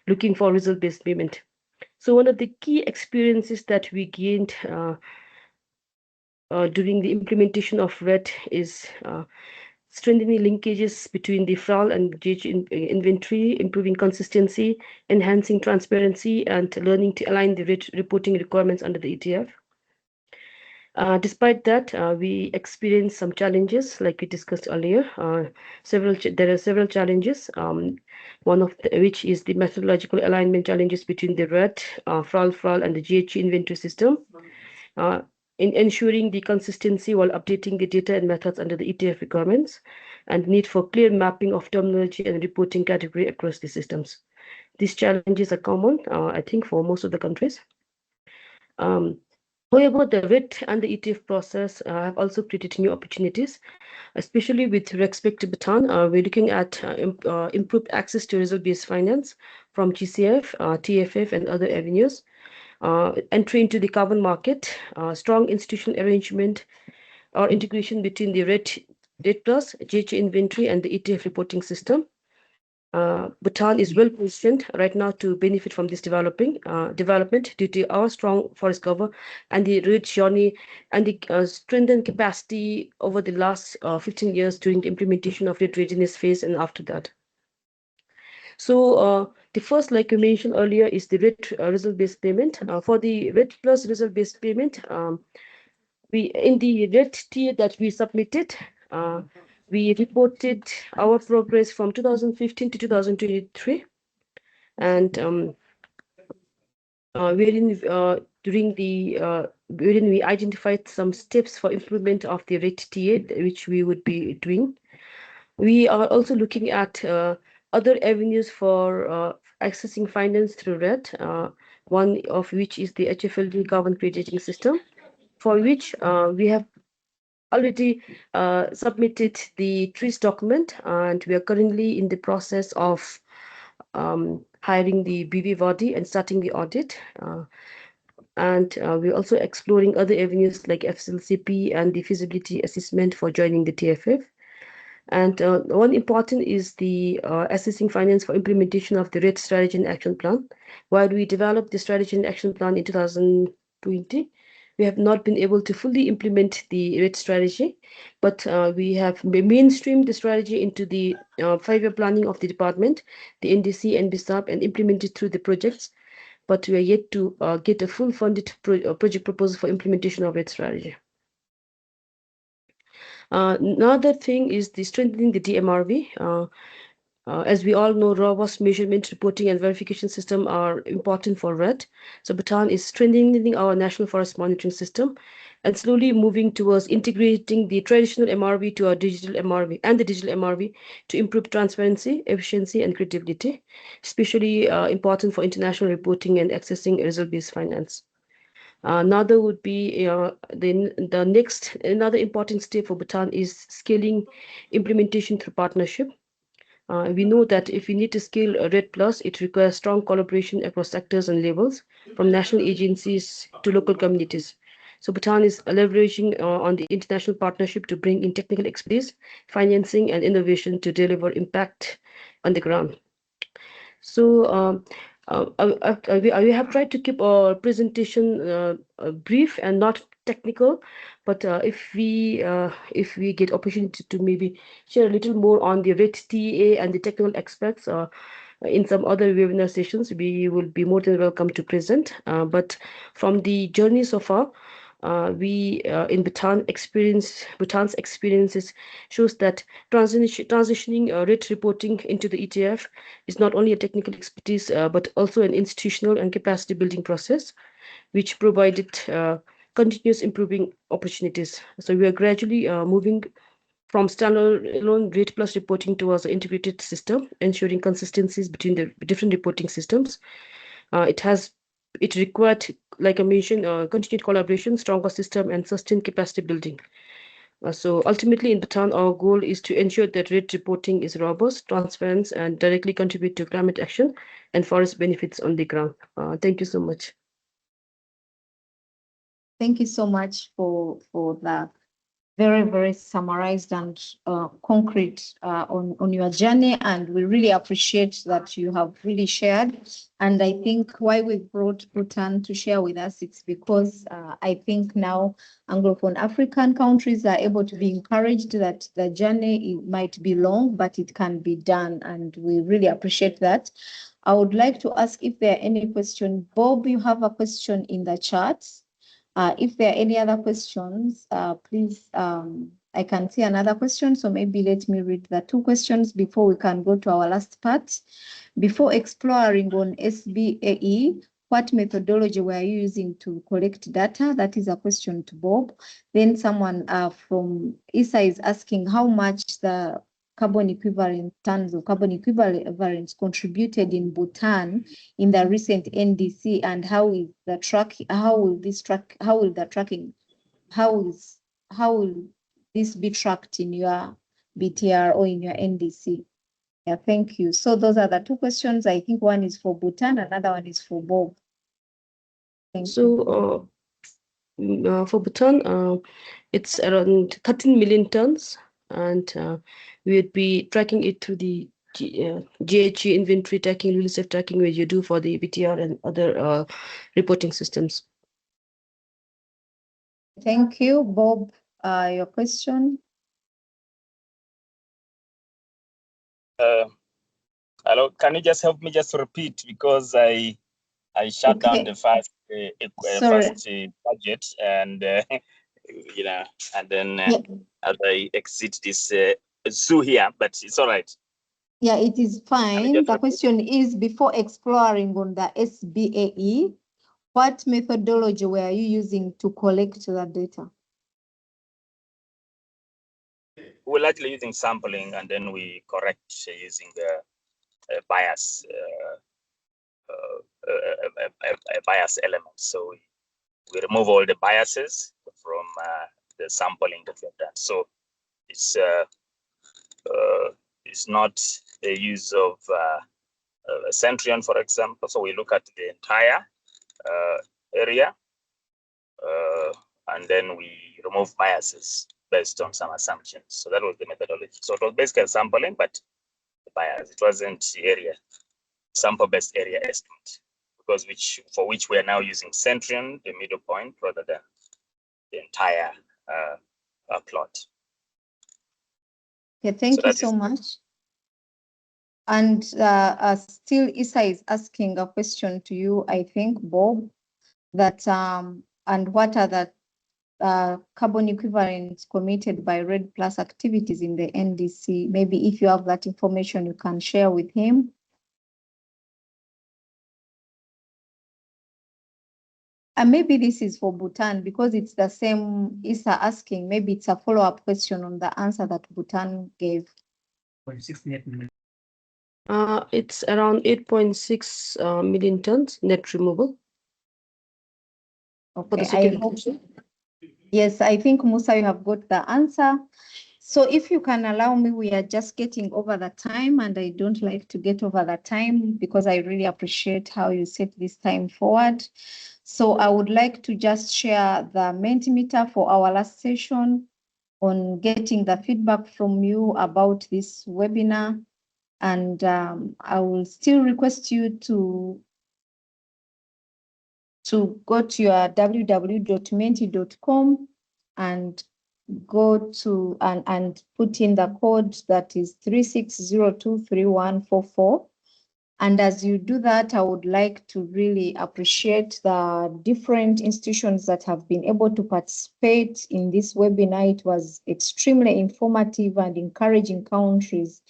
looking for result-based payment. So one of the key experiences that we gained during the implementation of REDD is strengthening linkages between the FRAL and GH inventory, improving consistency, enhancing transparency, and learning to align the reporting requirements under the ETF. Despite that, we experienced some challenges, like we discussed earlier. There are several challenges, one of which is the methodological alignment challenges between the REDD, FRAL, and the GH inventory system. In ensuring the consistency while updating the data and methods under the ETF requirements, and need for clear mapping of terminology and reporting category across the systems. These challenges are common, I think, for most of the countries. However, the REDD and the ETF process have also created new opportunities, especially with respect to Bhutan. We're looking at improved access to result-based finance from GCF, TFF, and other avenues. Entry into the carbon market, strong institutional arrangement or integration between the REDD plus, GH inventory, and the ETF reporting system. Bhutan is well positioned right now to benefit from this development due to our strong forest cover and the rich journey and the strengthened capacity over the last 15 years during the implementation of REDD readiness phase and after that. So the first, like I mentioned earlier, is the REDD result-based payment. For the REDD plus result-based payment, in the REDD tier that we submitted, we reported our progress from 2015 to 2023, and wherein we identified some steps for improvement of the REDD TA, which we would be doing. We are also looking at other avenues for accessing finance through REDD, one of which is the HFLD carbon crediting system, for which we have already submitted the TRIS document, and we are currently in the process of hiring the BV body and starting the audit. And we're also exploring other avenues like FCLCP and the feasibility assessment for joining the TFF. And one important is the assessing finance for implementation of the REDD strategy and action plan. While we developed the strategy and action plan in 2020, we have not been able to fully implement the REDD strategy, but we have mainstreamed the strategy into the 5-year planning of the department, the NDC and BISAP, and implemented through the projects. But we are yet to get a full funded project proposal for implementation of REDD strategy. Another thing is the strengthening the DMRV. As we all know, robust measurement, reporting, and verification system are important for REDD. So Bhutan is strengthening our national forest monitoring system and slowly moving towards integrating the traditional MRV to our digital MRV and the digital MRV to improve transparency, efficiency, and credibility, especially important for international reporting and accessing result-based finance. Another would be the next, another important step for Bhutan is scaling implementation through partnership. We know that if we need to scale REDD Plus, it requires strong collaboration across sectors and levels, from national agencies to local communities. So Bhutan is leveraging on the international partnership to bring in technical expertise, financing, and innovation to deliver impact on the ground. So We have tried to keep our presentation brief and not technical, but if we get opportunity to maybe share a little more on the REDD and the technical aspects in some other webinar sessions, we will be more than welcome to present. But from the journey so far, we in Bhutan's experiences shows that transitioning REDD reporting into the ETF is not only a technical expertise but also an institutional and capacity building process, which provided continuous improving opportunities. So we are gradually moving from standalone REDD plus reporting towards an integrated system, ensuring consistencies between the different reporting systems. It required, like I mentioned, continued collaboration, stronger system, and sustained capacity building. So ultimately, in Bhutan, our goal is to ensure that REDD reporting is robust, transparent, and directly contribute to climate action and forest benefits on the ground. Thank you so much. Thank you so much for the very, very summarized and concrete on your journey. And we really appreciate that you have really shared. And I think why we brought Bhutan to share with us, it's because I think now Anglophone African countries are able to be encouraged that the journey might be long, but it can be done. And we really appreciate that. I would like to ask if there are any questions. Bob, you have a question in the chat. If there are any other questions, please, I can see another question, so maybe let me read the two questions before we can go to our last part. Before exploring on SBAE, what methodology were you using to collect data? That is a question to Bob. Then someone from ISA is asking how much the carbon equivalent tons of carbon equivalents contributed in Bhutan in the recent NDC, and how will this be tracked in your BTR or in your NDC? Yeah, thank you. So those are the two questions. I think one is for Bhutan, another one is for Bob. Thank you. For Bhutan, it's around 13 million tons, and we would be tracking it through the GHG inventory tracking, really safe tracking, where you do for the BTR and other reporting systems. Thank you, Bob. Your question? Hello, can you just help me just repeat, because I shut down the first budget, and you know, and then as I exit this zoo here, but it's all right. Yeah, it is fine. The question is, before exploring on the SBAE, what methodology were you using to collect the data? We're largely using sampling, and then we correct using the bias bias element. So we remove all the biases from the sampling that we have done. So it's not the use of a Centrion, for example. So we look at the entire area, and then we remove biases based on some assumptions. So that was the methodology. So it was basically sampling, but the bias, it wasn't area, sample-based area estimate, because for which we are now using Centrion, the middle point, rather than the entire plot. Okay, thank you so much. And still Isa is asking a question to you, I think, Bob, that and what are the carbon equivalents committed by REDD Plus activities in the NDC? Maybe if you have that information, you can share with him. And maybe this is for Bhutan, because it's the same Isa asking. Maybe it's a follow-up question on the answer that Bhutan gave. It's around 8.6 million tons net removal. Okay, yes, I think Musa, you have got the answer. So if you can allow me, we are just getting over the time, and I don't like to get over the time because I really appreciate how you set this time forward. So I would like to just share the Mentimeter for our last session on getting the feedback from you about this webinar. And I will still request you to to go to your www.menti.com and go to and put in the code that is 36023144. And as you do that, I would like to really appreciate the different institutions that have been able to participate in this webinar. It was extremely informative and encouraging countries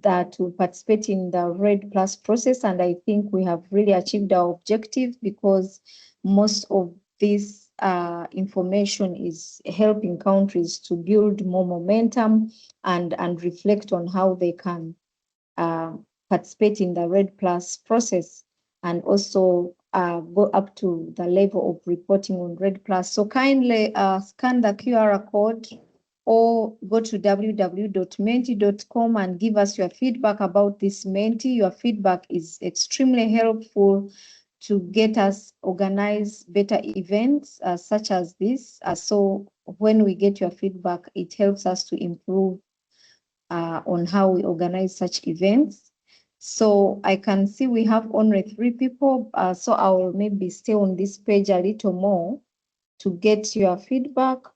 that will participate in the REDD+ process. And I think we have really achieved our objective, because most of this information is helping countries to build more momentum and reflect on how they can participate in the REDD+ process, and also go up to the level of reporting on REDD+. So kindly scan the QR code or go to www.menti.com and give us your feedback about this Menti. Your feedback is extremely helpful to get us organize better events such as this. So when we get your feedback, it helps us to improve on how we organize such events. So I can see we have only 3 people. So I will maybe stay on this page a little more to get your feedback,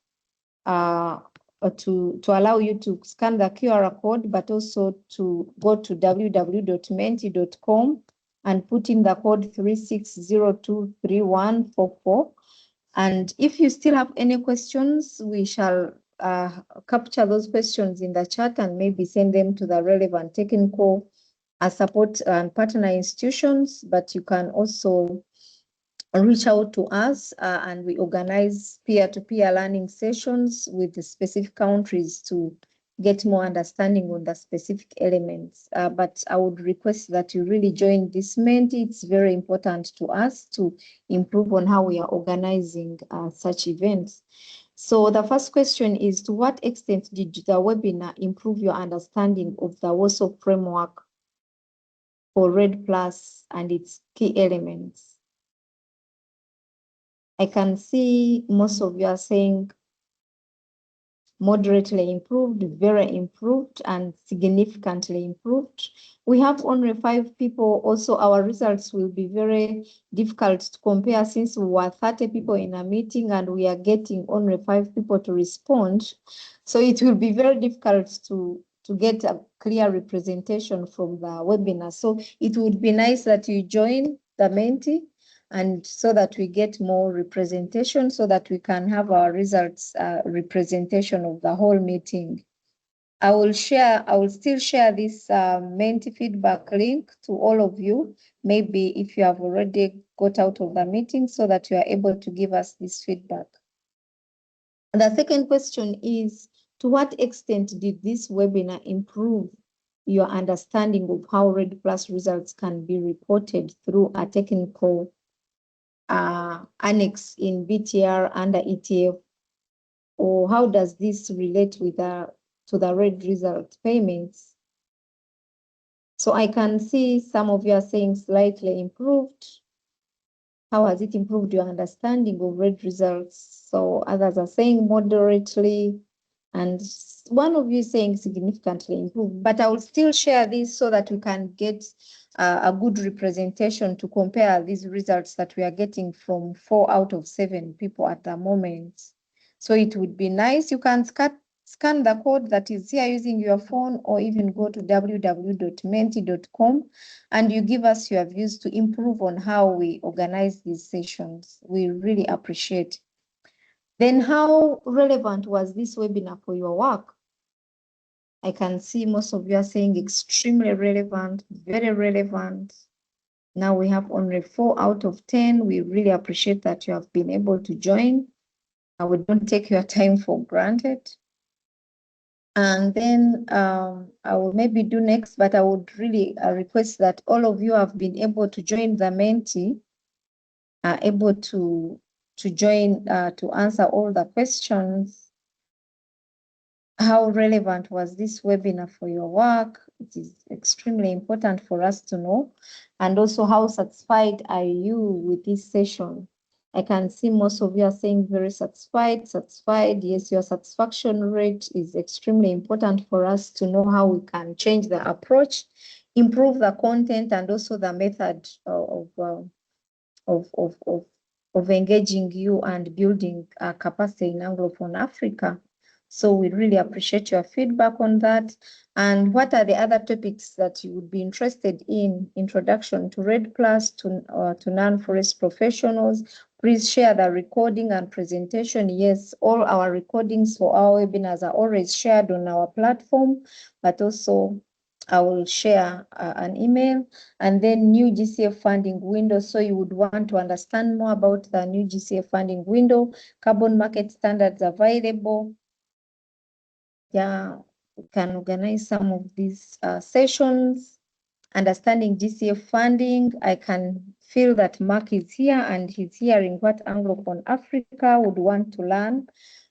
to allow you to scan the QR code, but also to go to www.menti.com and put in the code 36023144. And if you still have any questions, we shall capture those questions in the chat and maybe send them to the relevant technical support and partner institutions. But you can also reach out to us and we organize peer-to-peer learning sessions with the specific countries to get more understanding on the specific elements. But I would request that you really join this Menti. It's very important to us to improve on how we are organizing such events. So the first question is, to what extent did the webinar improve your understanding of the Warsaw framework for REDD+ and its key elements? I can see most of you are saying moderately improved, very improved, and significantly improved. We have only 5 people. Also, our results will be very difficult to compare, since we were 30 people in a meeting and we are getting only 5 people to respond. So it will be very difficult to get a clear representation from the webinar. So it would be nice that you join the Menti, and so that we get more representation, so that we can have our results representation of the whole meeting. I will still share this Menti feedback link to all of you, maybe if you have already got out of the meeting, so that you are able to give us this feedback. And the second question is, to what extent did this webinar improve your understanding of how REDD+ results can be reported through a technical annex in BTR under ETF, or how does this relate with to the REDD result payments? So I can see some of you are saying slightly improved. How has it improved your understanding of REDD results? So others are saying moderately, and one of you is saying significantly improved. But I will still share this so that we can get a good representation to compare these results that we are getting from 4 out of 7 people at the moment. So it would be nice. You can scan the code that is here using your phone, or even go to www.menti.com and you give us your views to improve on how we organize these sessions. We really appreciate. Then how relevant was this webinar for your work? I can see most of you are saying extremely relevant, very relevant. Now we have only 4 out of 10. We really appreciate that you have been able to join. We don't take your time for granted. And then I will maybe do next, but I would really request that all of you have been able to join the Menti, are able to join to answer all the questions. How relevant was this webinar for your work? It is extremely important for us to know. And also, how satisfied are you with this session? I can see most of you are saying very satisfied. Yes, your satisfaction rate is extremely important for us to know how we can change the approach, improve the content, and also the method of of engaging you and building capacity in Anglophone Africa. So we really appreciate your feedback on that. And what are the other topics that you would be interested in? Introduction to REDD+, to non-forest professionals. Please share the recording and presentation. Yes, all our recordings for our webinars are always shared on our platform, but also I will share an email. And then new GCF funding window. So you would want to understand more about the new GCF funding window, carbon market standards available. Yeah, we can organize some of these sessions. Understanding GCF funding. I can feel that Mark is here and he's hearing what Anglophone Africa would want to learn.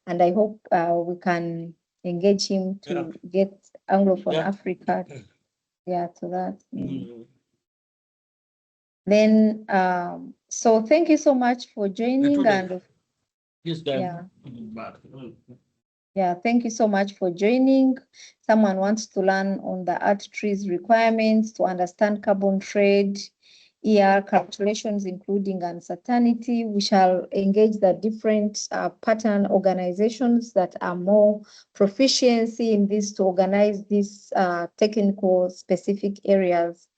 And I hope we can engage him to get Anglophone Africa to that. Then, so thank you so much for joining. And thank you so much for joining. Someone wants to learn on the art trees requirements to understand carbon trade, ER calculations, including uncertainty. We shall engage the different pattern organizations that are more proficiency in this to organize these technical specific areas.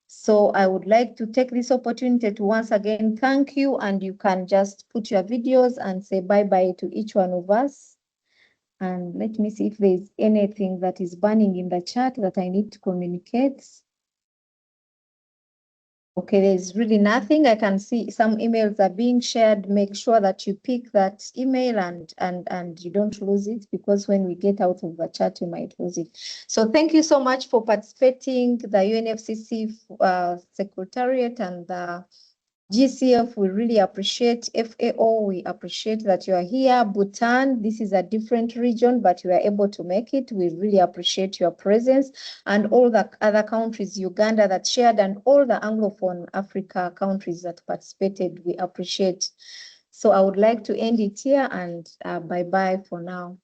So I would like to take this opportunity to once again thank you, and you can just put your videos and say bye-bye to each one of us. And let me see if there's anything that is burning in the chat that I need to communicate. Okay, there's really nothing. I can see some emails are being shared. Make sure that you pick that email and you don't lose it, because when we get out of the chat, you might lose it. So thank you so much for participating. The UNFCCC Secretariat and the GCF, we really appreciate. FAO, we appreciate that you are here. Bhutan, this is a different region, but you are able to make it. We really appreciate your presence. And all the other countries, Uganda that shared, and all the Anglophone Africa countries that participated, we appreciate. So I would like to end it here, and bye-bye for now.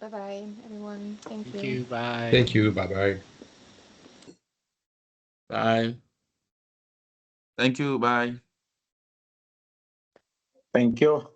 Bye-bye, everyone. Thank Thank you. you. Bye. Thank you. Bye-bye. Bye. Thank you. Bye. Thank you.